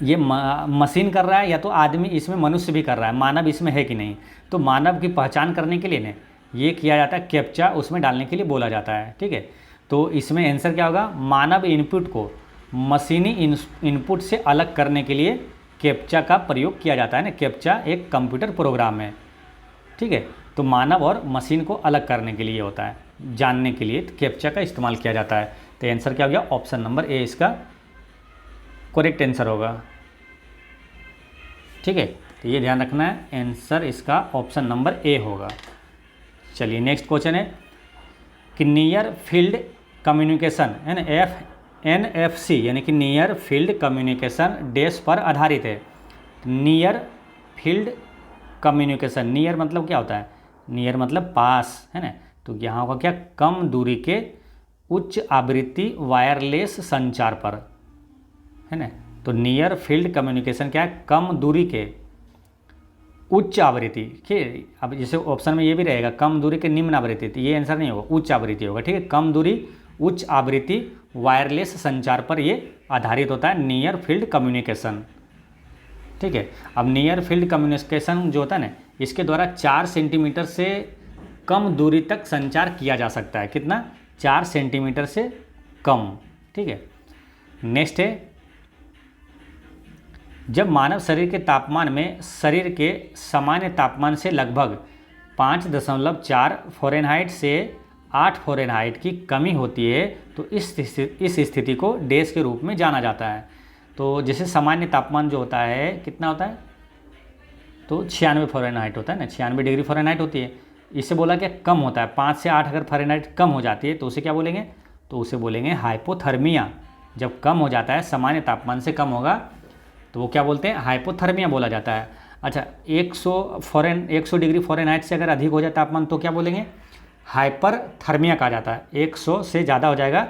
ये मशीन कर रहा है या तो आदमी इसमें, मनुष्य भी कर रहा है, मानव इसमें है कि नहीं। तो मानव की पहचान करने के लिए ना ये किया जाता है, कैप्चा उसमें डालने के लिए बोला जाता है, ठीक है। तो इसमें आंसर क्या होगा, मानव इनपुट को मशीनी इनपुट से अलग करने के लिए कैप्चा का प्रयोग किया जाता है ना। कैप्चा एक कंप्यूटर प्रोग्राम है, ठीक है। तो मानव और मशीन को अलग करने के लिए होता है, जानने के लिए कैप्चा का इस्तेमाल किया जाता है। तो आंसर क्या हो गया, ऑप्शन नंबर ए इसका करेक्ट आंसर होगा, ठीक है। तो ये ध्यान रखना है, आंसर इसका ऑप्शन नंबर ए होगा। चलिए नेक्स्ट क्वेश्चन है कि नियर फील्ड कम्युनिकेशन है ना, NFC यानी कि नियर फील्ड कम्युनिकेशन डैश पर आधारित है। नियर फील्ड कम्युनिकेशन, नियर मतलब क्या होता है, नियर मतलब पास है ना। तो यहाँ होगा क्या, कम दूरी के उच्च आवृत्ति वायरलेस संचार पर है ना। तो नियर फील्ड कम्युनिकेशन क्या है, कम दूरी के उच्च आवृत्ति, ठीक है। अब जैसे ऑप्शन में ये भी रहेगा कम दूरी के निम्न आवृत्ति, तो ये आंसर नहीं होगा, उच्च आवृत्ति होगा, ठीक है। कम दूरी उच्च आवृत्ति वायरलेस संचार पर ये आधारित होता है नियर फील्ड कम्युनिकेशन, ठीक है। अब नियर फील्ड कम्युनिकेशन जो होता है ना, इसके द्वारा 4 सेंटीमीटर से कम दूरी तक संचार किया जा सकता है। कितना, 4 सेंटीमीटर से कम, ठीक है। नेक्स्ट है, जब मानव शरीर के तापमान में शरीर के सामान्य तापमान से लगभग 5.4 फ़ारेनहाइट से 8 फ़ारेनहाइट की कमी होती है, तो इस स्थिति को डैश के रूप में जाना जाता है। तो जैसे सामान्य तापमान जो होता है कितना होता है, तो 96 फ़ारेनहाइट होता है ना, 96 डिग्री फ़ारेनहाइट होती है। इससे बोला क्या, कम होता है, 5 से 8 अगर फ़ारेनहाइट कम हो जाती है तो उसे क्या बोलेंगे, तो उसे बोलेंगे हाइपोथर्मिया। जब कम हो जाता है, सामान्य तापमान से कम होगा तो वो क्या बोलते हैं, हाइपोथर्मिया बोला जाता है। अच्छा, 100 डिग्री फ़ारेनहाइट से अगर अधिक हो जाए तापमान तो क्या बोलेंगे, हाइपरथर्मिया कहा जाता है। 100 से ज़्यादा हो जाएगा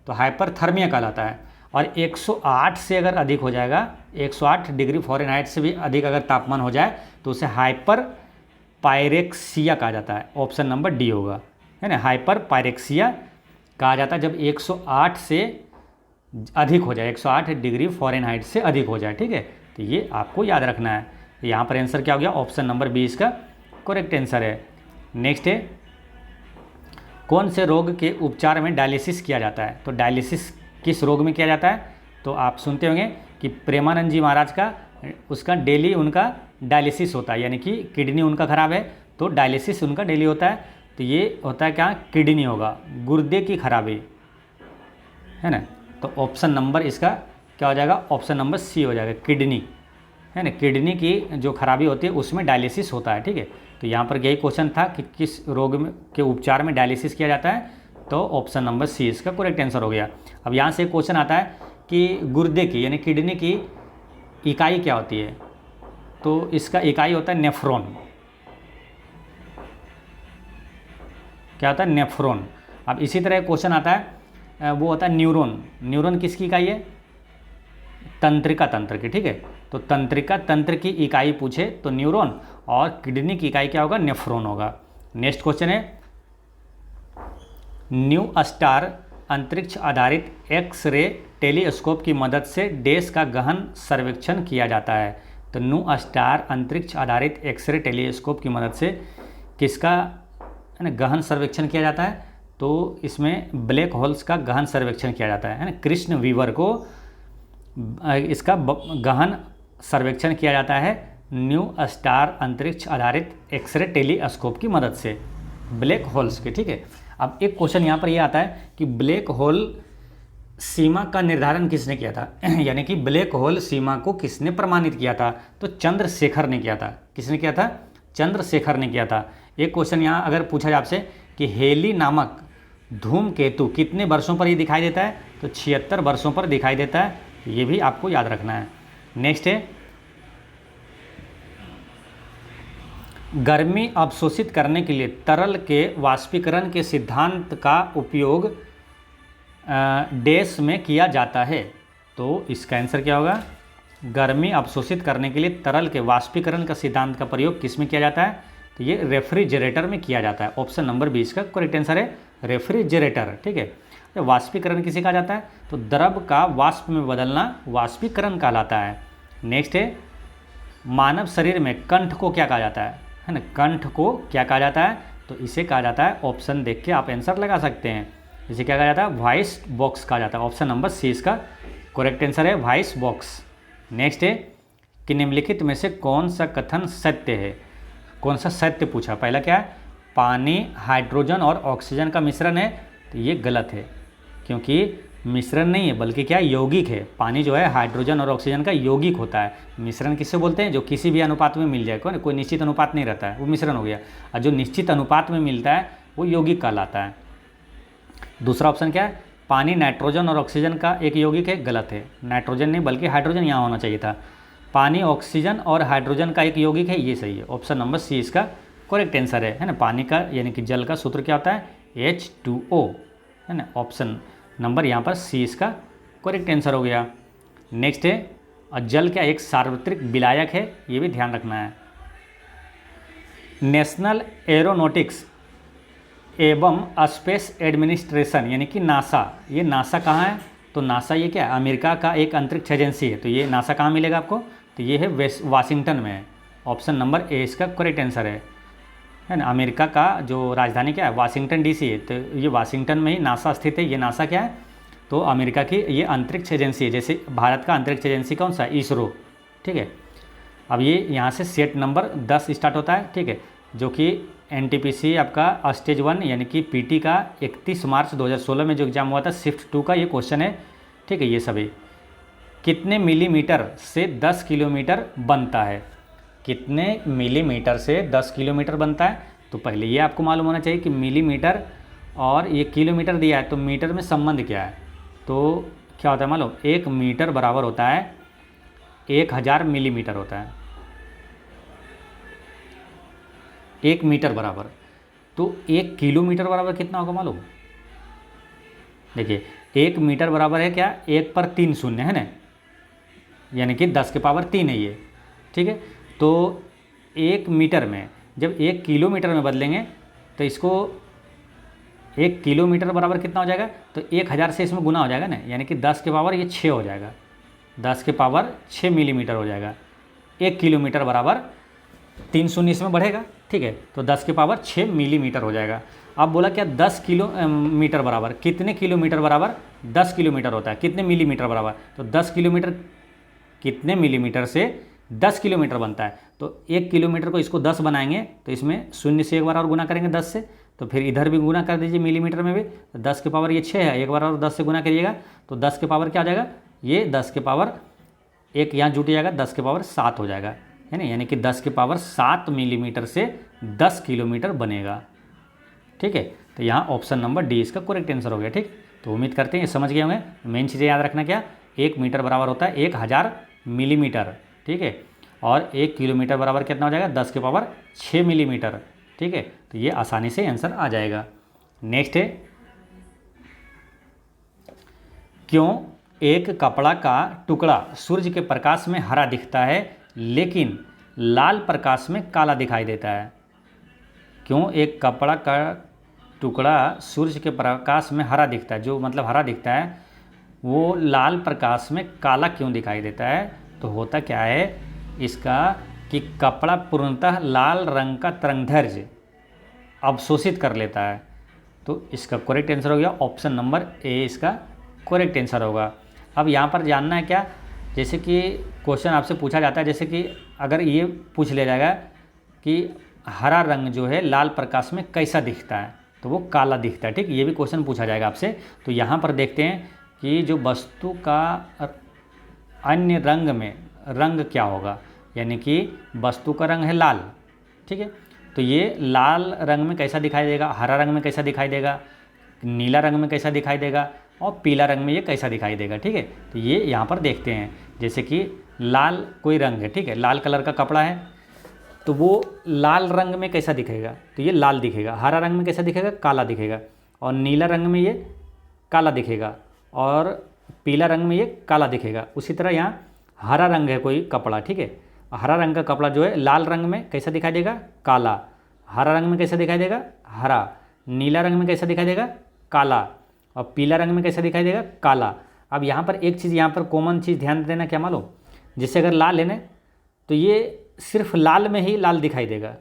तो हाइपरथर्मिया कहलाता है। और 108 से अगर अधिक हो जाएगा, 108 डिग्री फ़ारेनहाइट से भी अधिक अगर तापमान हो जाए तो उसे हाइपर पायरेक्सिया कहा जाता है। ऑप्शन नंबर डी होगा, है ना। हाइपर पायरेक्सिया कहा जाता है जब 108 से अधिक हो जाए, 108 डिग्री फ़ारेनहाइट से अधिक हो जाए, ठीक है। तो ये आपको याद रखना है। यहाँ पर आंसर क्या हो गया, ऑप्शन नंबर बी इसका करेक्ट आंसर है। नेक्स्ट है, कौन से रोग के उपचार में डायलिसिस किया जाता है। तो डायलिसिस किस रोग में किया जाता है, तो आप सुनते होंगे कि प्रेमानंद जी महाराज का, उसका डेली उनका डायलिसिस होता है, यानी कि किडनी उनका ख़राब है तो डायलिसिस उनका डेली होता है। तो ये होता है क्या, किडनी होगा, गुर्दे की खराबी, है ना। तो ऑप्शन नंबर इसका क्या हो जाएगा, ऑप्शन नंबर सी हो जाएगा, किडनी, है ना। किडनी की जो खराबी होती है उसमें डायलिसिस होता है, ठीक है। तो यहाँ पर यही क्वेश्चन था कि किस रोग में के उपचार में डायलिसिस किया जाता है, तो ऑप्शन नंबर सी इसका करेक्ट आंसर हो गया। अब यहाँ से क्वेश्चन आता है कि गुर्दे की यानी किडनी की इकाई क्या होती है, तो इसका इकाई होता है नेफ्रॉन। क्या होता है, नेफ्रॉन। अब इसी तरह क्वेश्चन आता है, वो होता है न्यूरॉन। न्यूरॉन किसकी इकाई है, तंत्रिका तंत्र की, ठीक है। तो तंत्रिका तंत्र की इकाई पूछे तो न्यूरॉन, और किडनी की इकाई क्या होगा, नेफ्रॉन होगा। नेक्स्ट क्वेश्चन है, न्यू स्टार अंतरिक्ष आधारित एक्स-रे टेलीस्कोप की मदद से डैश का गहन सर्वेक्षण किया जाता है। तो न्यू स्टार अंतरिक्ष आधारित एक्स-रे टेलीस्कोप की मदद से किसका है ना गहन सर्वेक्षण किया जाता है, तो इसमें ब्लैक होल्स का गहन सर्वेक्षण किया जाता है ना। कृष्ण वीवर को इसका गहन सर्वेक्षण किया जाता है न्यू स्टार अंतरिक्ष आधारित एक्सरे टेलीस्कोप की मदद से, ब्लैक होल्स के। ठीक है, अब एक क्वेश्चन यहाँ पर ये आता है कि ब्लैक होल सीमा का निर्धारण किसने किया था यानी कि ब्लैक होल सीमा को किसने प्रमाणित किया था? तो चंद्रशेखर ने किया था। किसने किया था? चंद्रशेखर ने किया था। एक क्वेश्चन यहाँ अगर पूछा जाए आपसे कि हेली नामक धूमकेतु कितने वर्षों पर ये दिखाई देता है? तो 76 वर्षों पर दिखाई देता है। ये भी आपको याद रखना है। नेक्स्ट है, गर्मी अवशोषित करने के लिए तरल के वाष्पीकरण के सिद्धांत का उपयोग डैश में किया जाता है। तो इसका आंसर क्या होगा? गर्मी अवशोषित करने के लिए तरल के वाष्पीकरण का सिद्धांत का प्रयोग किस में किया जाता है? तो ये रेफ्रिजरेटर में किया जाता है। ऑप्शन नंबर 20 का करेक्ट आंसर है रेफ्रिजरेटर। ठीक है, तो वाष्पीकरण किसे कहा जाता है? तो द्रव का वाष्प में बदलना वाष्पीकरण कहलाता है। नेक्स्ट है, मानव शरीर में कंठ को क्या कहा जाता है ना? कंठ को क्या कहा जाता है? तो इसे कहा जाता है, ऑप्शन देख के आप आंसर लगा सकते हैं, इसे क्या कहा जाता है? वॉइस बॉक्स कहा जाता है। ऑप्शन नंबर सी इसका करेक्ट आंसर है वॉइस बॉक्स। नेक्स्ट है कि निम्नलिखित में से कौन सा कथन सत्य है? कौन सा सत्य पूछा? पहला क्या है? पानी हाइड्रोजन और ऑक्सीजन का मिश्रण है। तो ये गलत है, क्योंकि मिश्रण नहीं है बल्कि क्या है? यौगिक है। पानी जो है हाइड्रोजन और ऑक्सीजन का यौगिक होता है। मिश्रण किससे बोलते हैं? जो किसी भी अनुपात में मिल जाए, कोई निश्चित अनुपात नहीं रहता है, वो मिश्रण हो गया। और जो निश्चित अनुपात में मिलता है वो यौगिक कहलाता है। दूसरा ऑप्शन क्या है? पानी नाइट्रोजन और ऑक्सीजन का एक यौगिक है। गलत है, नाइट्रोजन नहीं बल्कि हाइड्रोजन यहाँ होना चाहिए था। पानी ऑक्सीजन और हाइड्रोजन का एक यौगिक है, ये सही है। ऑप्शन नंबर सी इसका करेक्ट आंसर है ना। पानी का यानी कि जल का सूत्र क्या होता है? H2O, है ना। ऑप्शन नंबर यहाँ पर सी इसका करेक्ट आंसर हो गया। नेक्स्ट है, और जल क्या एक सार्वत्रिक विलायक है, ये भी ध्यान रखना है। नेशनल एरोनॉटिक्स एवं स्पेस एडमिनिस्ट्रेशन यानी कि नासा, ये नासा कहाँ है? तो नासा ये क्या है? अमेरिका का एक अंतरिक्ष एजेंसी है। तो ये नासा कहाँ मिलेगा आपको? तो ये है वाशिंगटन में है। ऑप्शन नंबर ए इसका करेक्ट आंसर है ना। अमेरिका का जो राजधानी क्या है? वाशिंगटन DC है। तो ये वाशिंगटन में ही नासा स्थित है। ये नासा क्या है? तो अमेरिका की ये अंतरिक्ष एजेंसी है। जैसे भारत का अंतरिक्ष एजेंसी कौन सा? इसरो। ठीक है, अब ये यहाँ से सेट नंबर 10 स्टार्ट होता है। ठीक है, जो कि NTPC आपका स्टेज 1 यानी कि PT का 31 मार्च 2016 में जो एग्जाम हुआ था, शिफ्ट 2 का ये क्वेश्चन है। ठीक है, ये सभी कितने मिलीमीटर से 10 किलोमीटर बनता है? कितने मिलीमीटर से 10 किलोमीटर बनता है? तो पहले ये आपको मालूम होना चाहिए कि मिलीमीटर और ये किलोमीटर दिया है, तो मीटर में संबंध क्या है? तो क्या होता है मालूम? 1 मीटर बराबर होता है 1000 मिलीमीटर होता है। 1 मीटर बराबर, तो 1 किलोमीटर बराबर कितना होगा मालूम? देखिए 1 मीटर बराबर है क्या? 1 पर 3 शून्य है ना, यानी कि 10 के पावर 3 है ये। ठीक है, तो 1 मीटर में जब 1 किलोमीटर में बदलेंगे तो इसको 1 किलोमीटर बराबर कितना हो जाएगा? तो 1000 से इसमें गुना हो जाएगा ना, यानी कि 10 के पावर ये 6 हो जाएगा। 10 के पावर 6 मिलीमीटर हो जाएगा। 1 किलोमीटर बराबर 3 शून्य इसमें बढ़ेगा। ठीक है, तो 10 के पावर 6 मिलीमीटर हो जाएगा। अब बोला क्या? 10 किलोमीटर बराबर कितने किलोमीटर बराबर? 10 किलोमीटर होता है। कितने मिलीमीटर बराबर? तो 10 किलोमीटर कितने मिलीमीटर से 10 किलोमीटर बनता है? तो 1 किलोमीटर को इसको 10 बनाएंगे तो इसमें शून्य से एक बार और गुना करेंगे 10 से, तो फिर इधर भी गुना कर दीजिए मिलीमीटर में भी। तो 10 के पावर ये 6 है, एक बार और 10 से गुना करिएगा तो 10 के पावर क्या हो जाएगा? ये 10 के पावर एक यहाँ जुट जाएगा, 10 के पावर 7 हो जाएगा, है ना। यानी कि 10 के पावर 7 मिलीमीटर से 10 किलोमीटर बनेगा। ठीक है, तो यहाँ ऑप्शन नंबर डी इसका करेक्ट आंसर हो गया। ठीक, तो उम्मीद करते हैं ये समझ गए होंगे। मेन चीज़ें याद रखना क्या? 1 मीटर बराबर होता है 1000 मिलीमीटर। ठीक है, और 1 किलोमीटर बराबर कितना हो जाएगा? 10 के पावर 6 मिलीमीटर। ठीक है, तो ये आसानी से आंसर आ जाएगा। नेक्स्ट है, क्यों एक कपड़ा का टुकड़ा सूर्य के प्रकाश में हरा दिखता है लेकिन लाल प्रकाश में काला दिखाई देता है? क्यों एक कपड़ा का टुकड़ा सूर्य के प्रकाश में हरा दिखता है, जो मतलब हरा दिखता है, वो लाल प्रकाश में काला क्यों दिखाई देता है? तो होता क्या है इसका कि कपड़ा पूर्णतः लाल रंग का तरंगदैर्घ्य अवशोषित कर लेता है। तो इसका करेक्ट आंसर हो गया ऑप्शन नंबर ए इसका करेक्ट आंसर होगा। अब यहाँ पर जानना है क्या? जैसे कि क्वेश्चन आपसे पूछा जाता है, जैसे कि अगर ये पूछ लिया जाएगा कि हरा रंग जो है लाल प्रकाश में कैसा दिखता है, तो वो काला दिखता है। ठीक, ये भी क्वेश्चन पूछा जाएगा आपसे। तो यहाँ पर देखते हैं कि जो वस्तु का अन्य रंग में रंग क्या होगा, यानी कि वस्तु का रंग है लाल। ठीक है, तो ये लाल रंग में कैसा दिखाई देगा, हरा रंग में कैसा दिखाई देगा, नीला रंग में कैसा दिखाई देगा, और पीला रंग में ये कैसा दिखाई देगा। ठीक है, तो ये यहाँ पर देखते हैं, जैसे कि लाल कोई रंग है, ठीक है, लाल कलर का कपड़ा है, तो वो लाल रंग में कैसा दिखेगा, तो ये लाल दिखेगा। हरा रंग में कैसा दिखेगा, काला दिखेगा। और नीला रंग में ये काला दिखेगा, और पीला रंग में ये काला दिखेगा। उसी तरह यहाँ हरा रंग है कोई कपड़ा, ठीक है, हरा रंग का कपड़ा जो है लाल रंग में कैसा दिखाई देगा, काला। हरा रंग में कैसा दिखाई देगा, हरा। नीला रंग में कैसा दिखाई देगा, काला। और पीला रंग में कैसा दिखाई देगा, काला। अब यहाँ पर एक चीज़, यहाँ पर कॉमन चीज़ ध्यान देना, क्या मालूम, जैसे अगर लाल है ना, तो ये सिर्फ लाल में ही लाल दिखाई देगा।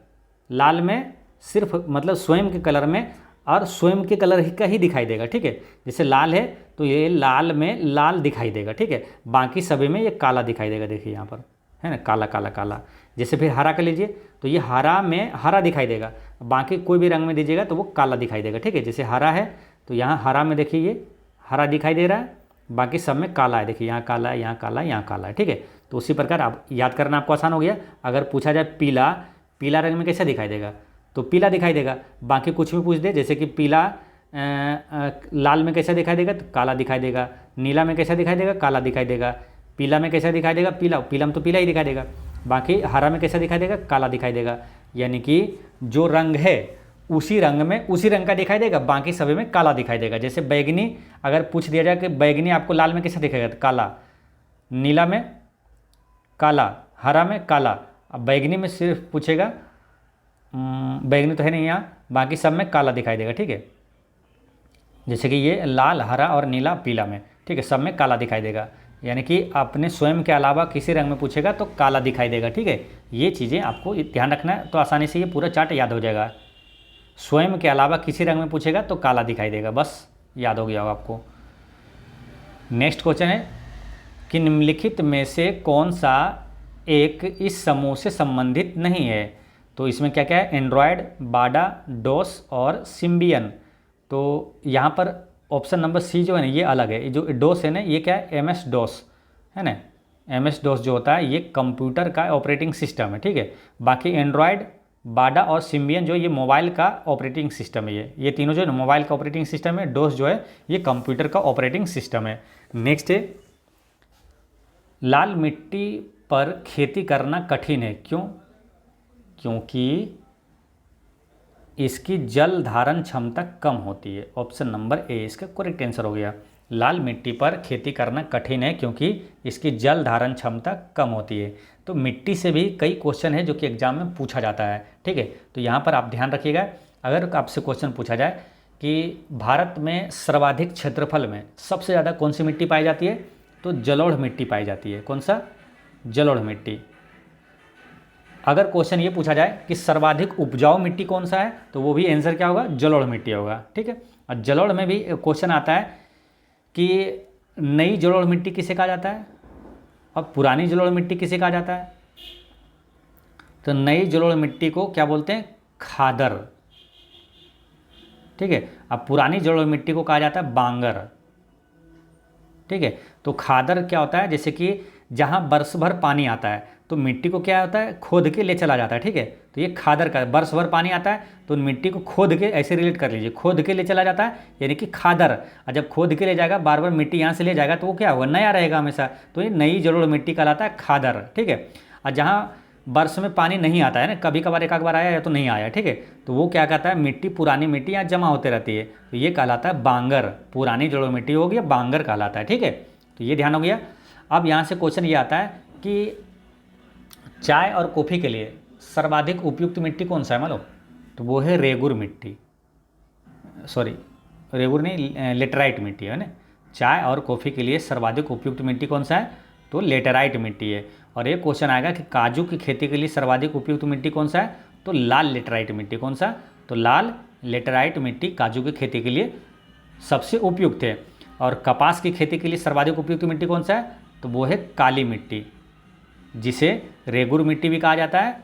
लाल में सिर्फ मतलब स्वयं के कलर में, और स्वयं के कलर ही का ही दिखाई देगा। ठीक है, जैसे लाल है तो ये लाल में लाल दिखाई देगा। ठीक है, बाकी सभी में ये काला दिखाई देगा। देखिए यहाँ पर है ना, काला काला काला। जैसे फिर हरा का लीजिए, तो ये हरा में हरा दिखाई देगा, बाकी कोई भी रंग में दीजिएगा तो वो काला दिखाई देगा। ठीक है, जैसे हरा है तो यहाँ हरा में देखिए ये हरा दिखाई दे रहा है, बाकी सब में काला है। देखिए यहाँ काला है, यहाँ काला है, यहाँ काला है। ठीक है, तो उसी प्रकार आप याद करना आपको आसान हो गया। अगर पूछा जाए पीला, पीला रंग में कैसा दिखाई देगा, तो पीला दिखाई देगा। बाकी कुछ भी पूछ दे, जैसे कि पीला लाल में कैसा दिखाई देगा, तो काला दिखाई देगा। नीला में कैसा दिखाई देगा, काला दिखाई देगा। पीला में कैसा दिखाई देगा, पीला, पीला में तो पीला ही दिखाई देगा। बाकी हरा में कैसा दिखाई देगा, काला दिखाई देगा। यानी कि जो रंग है उसी रंग में उसी रंग का दिखाई देगा, बाकी सभी में काला दिखाई देगा। जैसे बैगनी अगर पूछ दिया जाए कि बैगनी आपको लाल में कैसा दिखेगा, तो काला। नीला में काला, हरा में काला। अब बैगनी में सिर्फ पूछेगा, बैगनी तो है नहीं यहाँ, बाकी सब में काला दिखाई देगा। ठीक है, जैसे कि ये लाल, हरा और नीला, पीला में, ठीक है, सब में काला दिखाई देगा। यानी कि अपने स्वयं के अलावा किसी रंग में पूछेगा तो काला दिखाई देगा। ठीक है, ये चीज़ें आपको ध्यान रखना है, तो आसानी से ये पूरा चार्ट याद हो जाएगा। स्वयं के अलावा किसी रंग में पूछेगा तो काला दिखाई देगा, बस याद हो गया होगा आपको। नेक्स्ट क्वेश्चन है कि निम्नलिखित में से कौन सा एक इस समूह से संबंधित नहीं है। तो इसमें क्या क्या है, एंड्रॉयड, बाडा, डोस और सिम्बियन। तो यहाँ पर ऑप्शन नंबर सी जो है ना, ये अलग है। जो डोस है ना, ये क्या है, एम एस डोस है ना। एम एस डोस जो होता है ये कंप्यूटर का ऑपरेटिंग सिस्टम है। ठीक है, बाकी एंड्रॉयड, बाडा और सिम्बियन जो ये मोबाइल का ऑपरेटिंग सिस्टम है। ये तीनों जो है ना मोबाइल का ऑपरेटिंग सिस्टम है। डोस जो है ये कंप्यूटर का ऑपरेटिंग सिस्टम है। नेक्स्ट है, लाल मिट्टी पर खेती करना कठिन है, क्यों? क्योंकि इसकी जल धारण क्षमता कम होती है। ऑप्शन नंबर ए इसका करेक्ट आंसर हो गया। लाल मिट्टी पर खेती करना कठिन है क्योंकि इसकी जल धारण क्षमता कम होती है। तो मिट्टी से भी कई क्वेश्चन है जो कि एग्जाम में पूछा जाता है। ठीक है, तो यहाँ पर आप ध्यान रखिएगा, अगर आपसे क्वेश्चन पूछा जाए कि भारत में सर्वाधिक क्षेत्रफल में सबसे ज़्यादा कौन सी मिट्टी पाई जाती है, तो जलोढ़ मिट्टी पाई जाती है। कौन सा? जलोढ़ मिट्टी। अगर क्वेश्चन ये पूछा जाए कि सर्वाधिक उपजाऊ मिट्टी कौन सा है, तो वो भी आंसर क्या होगा, जलोढ़ मिट्टी होगा। ठीक है, और जलोढ़ में भी क्वेश्चन आता है कि नई जलोढ़ मिट्टी किसे कहा जाता है और पुरानी जलोढ़ मिट्टी किसे कहा जाता है। तो नई जलोढ़ मिट्टी को क्या बोलते हैं, खादर। ठीक है, अब पुरानी जलोढ़ मिट्टी को कहा जाता है बांगर। ठीक है, तो खादर क्या होता है, जैसे कि जहाँ बरस भर पानी आता है तो मिट्टी को क्या होता है, खोद के ले चला जाता है। ठीक है, तो ये खादर का, बरस भर पानी आता है तो मिट्टी को खोद के, ऐसे रिलेट कर लीजिए, खोद के ले चला जाता है यानी कि खादर। और जब खोद के ले जाएगा, बार बार मिट्टी यहाँ से ले जाएगा तो वो क्या होगा, नया रहेगा हमेशा, तो ये नई जलोढ़ मिट्टी कहलाता है खादर। ठीक है, और जहाँ बरस में पानी नहीं आता है ना, कभी कभार एक बार आया या तो नहीं आया, ठीक है, तो वो क्या कहता है, मिट्टी, पुरानी मिट्टी यहाँ जमा होते रहती है, तो ये कहलाता है बांगर। पुरानी जलोढ़ मिट्टी हो गया, बांगर कहलाता है। ठीक है, तो ये ध्यान हो गया। अब यहाँ से क्वेश्चन ये आता है कि चाय और कॉफ़ी के लिए सर्वाधिक उपयुक्त मिट्टी कौन सा है मालूम, तो वो है रेगुर मिट्टी, सॉरी रेगुर नहीं, लेटराइट मिट्टी है ना। चाय और कॉफ़ी के लिए सर्वाधिक उपयुक्त मिट्टी कौन सा है, तो लेटराइट मिट्टी है। और एक क्वेश्चन आएगा कि काजू की खेती के लिए सर्वाधिक उपयुक्त मिट्टी कौन सा है, तो लाल लेटराइट मिट्टी। कौन सा, तो लाल लेटराइट मिट्टी काजू की खेती के लिए सबसे उपयुक्त है। और कपास की खेती के लिए सर्वाधिक उपयुक्त मिट्टी कौन सा है, तो वो है काली मिट्टी, जिसे रेगुर मिट्टी भी कहा जाता है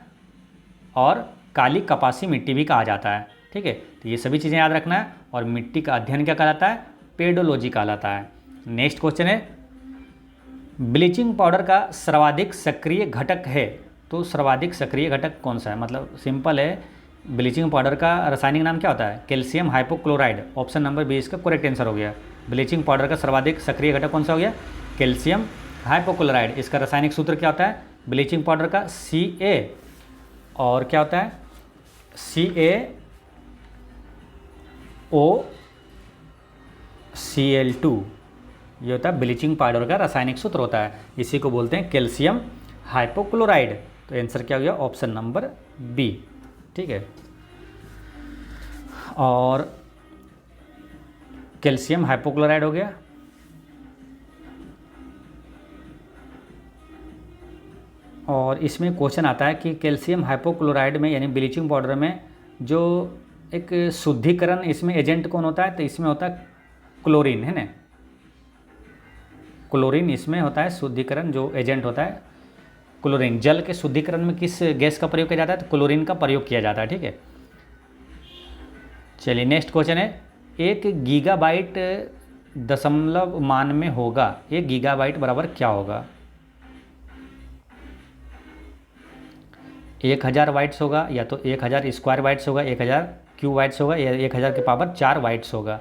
और काली कपासी मिट्टी भी कहा जाता है। ठीक है, तो ये सभी चीज़ें याद रखना है। और मिट्टी का अध्ययन क्या कहलाता है? पेडोलॉजी कहलाता है। नेक्स्ट क्वेश्चन है, ब्लीचिंग पाउडर का सर्वाधिक सक्रिय घटक है, तो सर्वाधिक सक्रिय घटक कौन सा है? मतलब सिंपल है, ब्लीचिंग पाउडर का रासायनिक नाम क्या होता है? Calcium hypochloride. Option number B इसका करेक्ट आंसर हो गया। ब्लीचिंग पाउडर का सर्वाधिक सक्रिय घटक कौन सा हो गया? Calcium hypochloride. इसका रासायनिक सूत्र क्या होता है ब्लीचिंग पाउडर का? Ca और क्या होता है? CaOCl2, ये होता है ब्लीचिंग पाउडर का रासायनिक सूत्र होता है। इसी को बोलते हैं कैल्शियम हाइपोक्लोराइड। तो आंसर क्या हो गया? Option number B. ठीक है, और कैल्शियम हाइपोक्लोराइड हो गया। और इसमें क्वेश्चन आता है कि कैल्शियम हाइपोक्लोराइड में यानी ब्लीचिंग पाउडर में जो एक शुद्धिकरण इसमें एजेंट कौन होता है? तो इसमें होता है क्लोरीन, है ना। क्लोरीन इसमें होता है शुद्धिकरण, जो एजेंट होता है क्लोरीन। जल के शुद्धिकरण में किस गैस का प्रयोग किया जाता है? तो क्लोरीन का प्रयोग किया जाता है। ठीक है, चलिए नेक्स्ट क्वेश्चन है, 1 गीगाबाइट दशमलव मान में होगा। 1 गीगाबाइट बराबर क्या होगा? 1000 बाइट्स होगा, या तो 1000 स्क्वायर बाइट्स होगा, 1000 क्यूब बाइट्स होगा, या 1000 के पावर 4 बाइट्स होगा।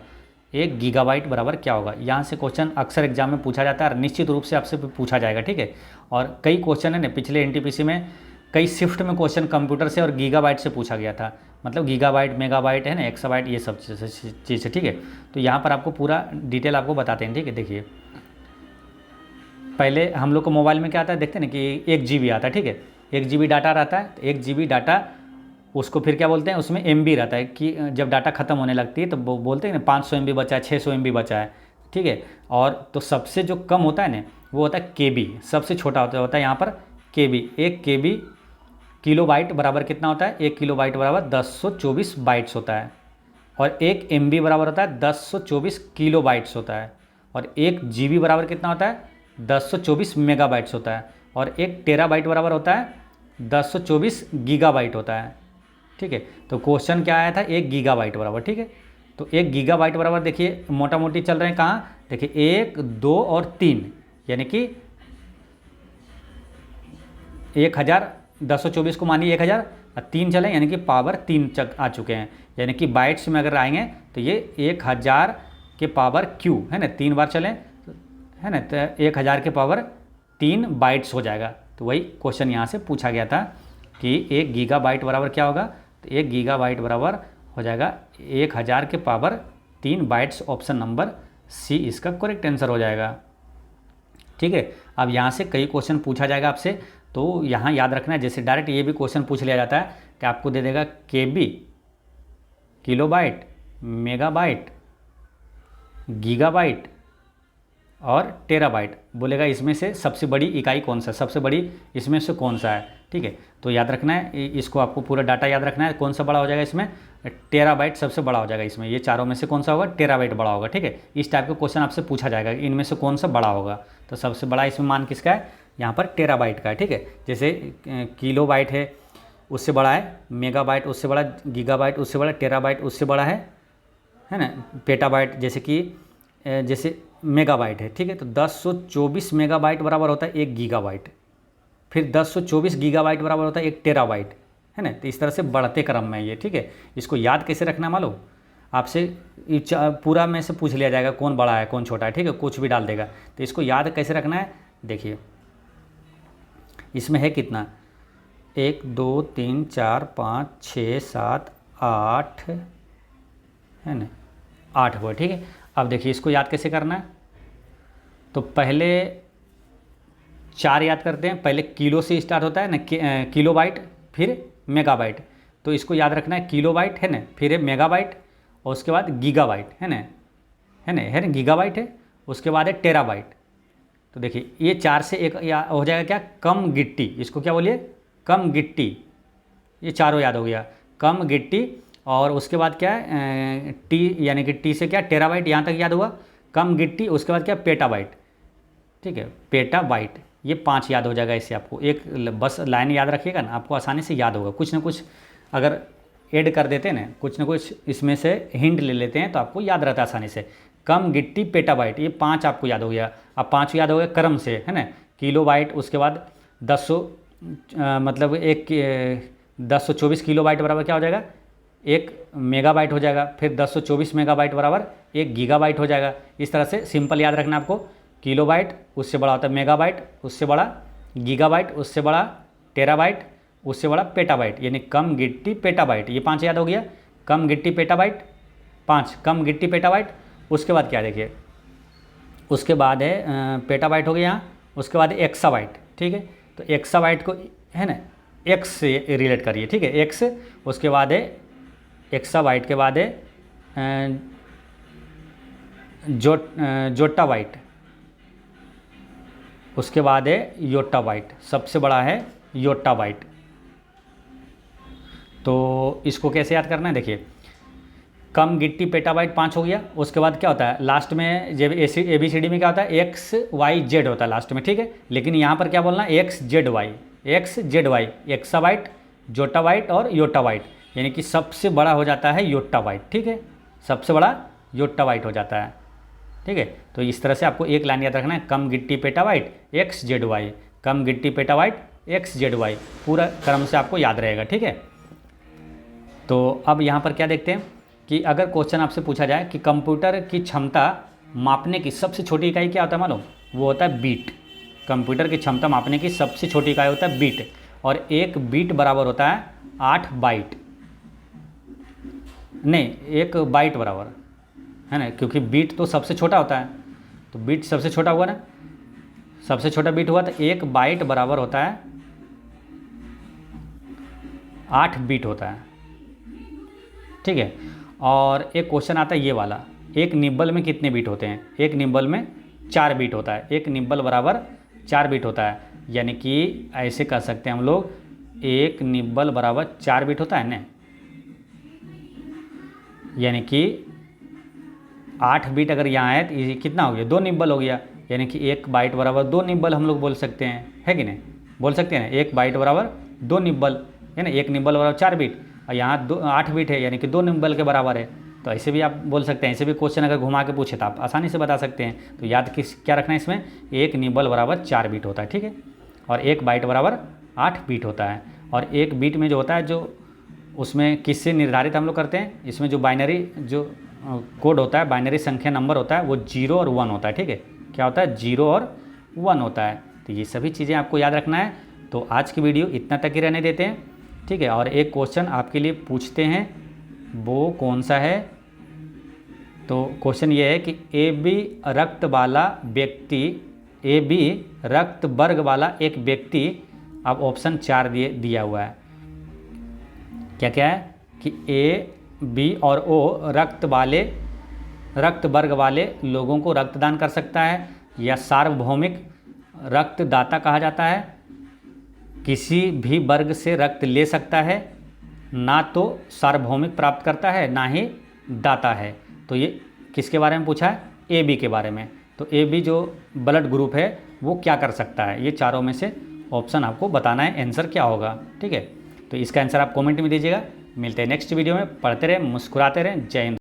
1 गीगाबाइट बराबर क्या होगा? यहाँ से क्वेश्चन अक्सर एग्जाम में पूछा जाता है और निश्चित रूप से आपसे पूछा जाएगा। ठीक है, और कई क्वेश्चन है ना, पिछले एनटीपीसी में कई शिफ्ट में क्वेश्चन कंप्यूटर से और गीगाबाइट से पूछा गया था। मतलब गीगाबाइट, मेगाबाइट है ना, एक्साबाइट, ये सब चीज़ है। ठीक है, तो यहाँ पर आपको पूरा डिटेल आपको बताते हैं। ठीक है, देखिए पहले हम लोग को मोबाइल में क्या आता है, देखते हैं ना कि 1 GB आता है। ठीक है, 1 GB डाटा रहता है। तो 1 GB डाटा उसको फिर क्या बोलते हैं, उसमें MB रहता है कि जब डाटा खत्म होने लगती है तो वो बोलते हैं ना 500 MB बचा है, 600 MB बचा है। ठीक है, और तो सबसे जो कम होता है ना वो होता है KB, सबसे छोटा होता है यहाँ पर KB। 1 KB किलोबाइट बराबर कितना होता है? 1 किलोबाइट बराबर 1024 बाइट्स होता है। और 1 MB बराबर होता है 1024 किलोबाइट्स होता है। और 1 GB बराबर कितना होता है? 1024 मेगाबाइट्स होता है। और 1 टेराबाइट बराबर होता है 1024 गीगाबाइट होता है। ठीक है, तो क्वेश्चन क्या आया था? 1 गीगाबाइट बराबर। ठीक है, तो 1 गीगाबाइट बराबर देखिए मोटा मोटी चल रहे हैं कहाँ? देखिए 1, 2 और 3, यानी कि 1000, 1024 को मानिए 1000 और 3 चले, यानी कि पावर 3 आ चुके हैं। यानी कि बाइट्स में अगर आएंगे तो ये 1000 के पावर क्यू है ना, 3 बार चलें है ना, तो 1000 के पावर 3 बाइट्स हो जाएगा। तो वही क्वेश्चन यहाँ से पूछा गया था कि 1 गीगाबाइट बराबर क्या होगा? तो 1 गीगाबाइट बराबर हो जाएगा 1000 के power 3 bytes. Option number C इसका करेक्ट आंसर हो जाएगा। ठीक है, अब यहाँ से कई क्वेश्चन पूछा जाएगा आपसे, तो यहाँ याद रखना है। जैसे डायरेक्ट ये भी क्वेश्चन पूछ लिया जाता है कि आपको दे देगा KB, किलोबाइट, मेगाबाइट, गीगाबाइट और टेराबाइट। बोलेगा इसमें से सबसे बड़ी इकाई कौन सा, सबसे बड़ी इसमें से कौन सा है। ठीक है, तो याद रखना है, इसको आपको पूरा डाटा याद रखना है। कौन सा बड़ा हो जाएगा इसमें? टेराबाइट सबसे बड़ा हो जाएगा इसमें। ये चारों में से कौन सा होगा? टेराबाइट बड़ा होगा। ठीक है, इस टाइप का क्वेश्चन आपसे पूछा जाएगा, इनमें से कौन सा बड़ा होगा। तो सबसे बड़ा इसमें मान किसका है? यहाँ पर टेराबाइट का है। ठीक है, जैसे किलोबाइट है उससे बड़ा है, मेगाबाइट उससे बड़ा, गीगाबाइट उससे बड़ा, टेराबाइट उससे बड़ा है ना, पेटाबाइट जैसे कि जैसे मेगाबाइट है। ठीक है, तो 1024 मेगाबाइट बराबर होता है 1 गीगाबाइट, फिर 1024 गीगाबाइट बराबर होता है 1 टेराबाइट, है ना। तो इस तरह से बढ़ते क्रम में ये। ठीक है, इसको याद कैसे रखना मालूम आपसे? पूरा में से पूछ लिया जाएगा कौन बड़ा है कौन छोटा है। ठीक है, कुछ भी डाल देगा। तो इसको याद कैसे रखना है? देखिए इसमें है कितना, 1 2 3 4 5 6 7 8 है ना, 8 हुआ। ठीक है, अब देखिए इसको याद कैसे करना है? तो पहले 4 याद करते हैं। पहले किलो से स्टार्ट होता है ना, किलोबाइट, फिर मेगाबाइट। तो इसको याद रखना है, किलोबाइट है ना, फिर है मेगाबाइट, और उसके बाद गीगाबाइट है ना, है ना, गीगाबाइट है, उसके बाद है टेराबाइट। तो देखिए ये 4 से एक हो जाएगा क्या? कम गिट्टी। इसको क्या बोलिए? कम गिट्टी। ये चारों याद हो गया, कम गिट्टी। और उसके बाद क्या है? टी, यानी कि टी से क्या? टेराबाइट, यहाँ तक याद हुआ, कम गिट्टी। उसके बाद क्या? पेटाबाइट। ठीक है, पेटाबाइट, ये 5 याद हो जाएगा इससे आपको। एक बस लाइन याद रखिएगा ना, आपको आसानी से याद होगा। कुछ ना कुछ अगर ऐड कर देते हैं ना, कुछ ना कुछ इसमें से हिंट ले लेते हैं तो आपको याद रहता है आसानी से। कम गिट्टी पेटाबाइट, ये 5 आपको याद हो गया। अब 5 याद हो गया क्रम से, है ना, किलोबाइट, उसके बाद 10 मतलब 1024 किलोबाइट बराबर क्या हो जाएगा, 1 मेगाबाइट हो जाएगा। फिर 1024 मेगाबाइट बराबर 1 गीगाबाइट हो जाएगा। इस तरह से सिंपल याद रखना आपको। किलोबाइट उससे बड़ा होता है मेगाबाइट, उससे बड़ा गीगाबाइट, उससे बड़ा टेराबाइट, उससे बड़ा पेटाबाइट, यानी कम गिट्टी पेटाबाइट। ये 5 याद हो गया, कम गिट्टी पेटाबाइट 5, कम गिट्टी पेटाबाइट। उसके बाद क्या देखिए, उसके बाद है पेटाबाइट हो गया यहाँ, उसके बाद एक्साबाइट, ठीक है। तो एक्साबाइट को, है ना, एक्स से रिलेट करिए, ठीक है, एक्स। उसके बाद है एक्साबाइट के बाद है जोटाबाइट, उसके बाद है योटाबाइट, सबसे बड़ा है योटाबाइट। तो इसको कैसे याद करना है, देखिए, कम गिट्टी पेटाबाइट 5 हो गया। उसके बाद क्या होता है लास्ट में, जब ABCD में क्या होता है, XYZ होता है लास्ट में, ठीक है। लेकिन यहाँ पर क्या बोलना है, XZY, एक्साबाइट, जोटाबाइट और योटाबाइट, यानी कि सबसे बड़ा हो जाता है योटाबाइट, ठीक है, सबसे बड़ा योटाबाइट हो जाता है, ठीक है। तो इस तरह से आपको एक लाइन याद रखना है, कम गिट्टी पेटाबाइट XZY, कम गिट्टी पेटाबाइट XZY, पूरा क्रम से आपको याद रहेगा, ठीक है। तो अब यहाँ पर क्या देखते हैं कि अगर क्वेश्चन आपसे पूछा जाए कि कंप्यूटर की क्षमता मापने की सबसे छोटी इकाई क्या होता है मालूम, वो होता है बीट। कंप्यूटर की क्षमता मापने की सबसे छोटी इकाई होता है बीट, और 1 बीट बराबर होता है 8 बाइट, नहीं 1 बाइट बराबर, है ना, क्योंकि बीट तो सबसे छोटा होता है, तो बीट सबसे छोटा हुआ ना, सबसे छोटा बीट हुआ, तो 1 बाइट बराबर होता है 8 बीट होता है, ठीक है। और एक क्वेश्चन आता है ये वाला, एक निब्बल में कितने बीट होते हैं, एक निब्बल में 4 बीट होता है, एक निब्बल बराबर 4 बीट होता है, यानी कि ऐसे कह सकते हैं हम लोग, एक निब्बल बराबर 4 बीट होता है ना, यानी कि 8 बीट अगर यहाँ है तो ये कितना हो गया, 2 निब्बल हो गया, यानी कि 1 बाइट बराबर 2 निब्बल हम लोग बोल सकते हैं, है कि नहीं, बोल सकते हैं ना, 1 बाइट बराबर 2 निब्बल, है ना, 1 निब्बल बराबर 4 बीट, और यहाँ 8 बीट है, यानी कि 2 निब्बल के बराबर है। तो ऐसे भी आप बोल सकते हैं, ऐसे भी क्वेश्चन अगर घुमा के पूछे तो आप आसानी से बता सकते हैं। तो याद क्या रखना है इसमें, 1 निब्बल बराबर 4 बीट होता है, ठीक है, और 1 बाइट बराबर 8 बीट होता है। और 1 बीट में जो होता है, जो उसमें किससे निर्धारित हम लोग करते हैं, इसमें जो बाइनरी जो कोड होता है, बाइनरी संख्या नंबर होता है, वो 0 और 1 होता है, ठीक है, क्या होता है, 0 और 1 होता है। तो ये सभी चीज़ें आपको याद रखना है। तो आज की वीडियो इतना तक ही रहने देते हैं, ठीक है। और एक क्वेश्चन आपके लिए पूछते हैं, वो कौन सा है, तो क्वेश्चन ये है कि AB रक्त वाला व्यक्ति, AB रक्त वर्ग वाला एक व्यक्ति, अब ऑप्शन 4 दिया हुआ है, क्या क्या है कि A, B और O रक्त वर्ग वाले लोगों को रक्तदान कर सकता है, या सार्वभौमिक रक्तदाता कहा जाता है, किसी भी वर्ग से रक्त ले सकता है, ना तो सार्वभौमिक प्राप्त करता है ना ही दाता है। तो ये किसके बारे में पूछा है, AB के बारे में। तो AB जो ब्लड ग्रुप है वो क्या कर सकता है, ये चारों में से ऑप्शन आपको बताना है, आंसर क्या होगा, ठीक है। तो इसका आंसर आप कमेंट में दीजिएगा। मिलते हैं नेक्स्ट वीडियो में, पढ़ते रहें, मुस्कुराते रहें। जय हिंद।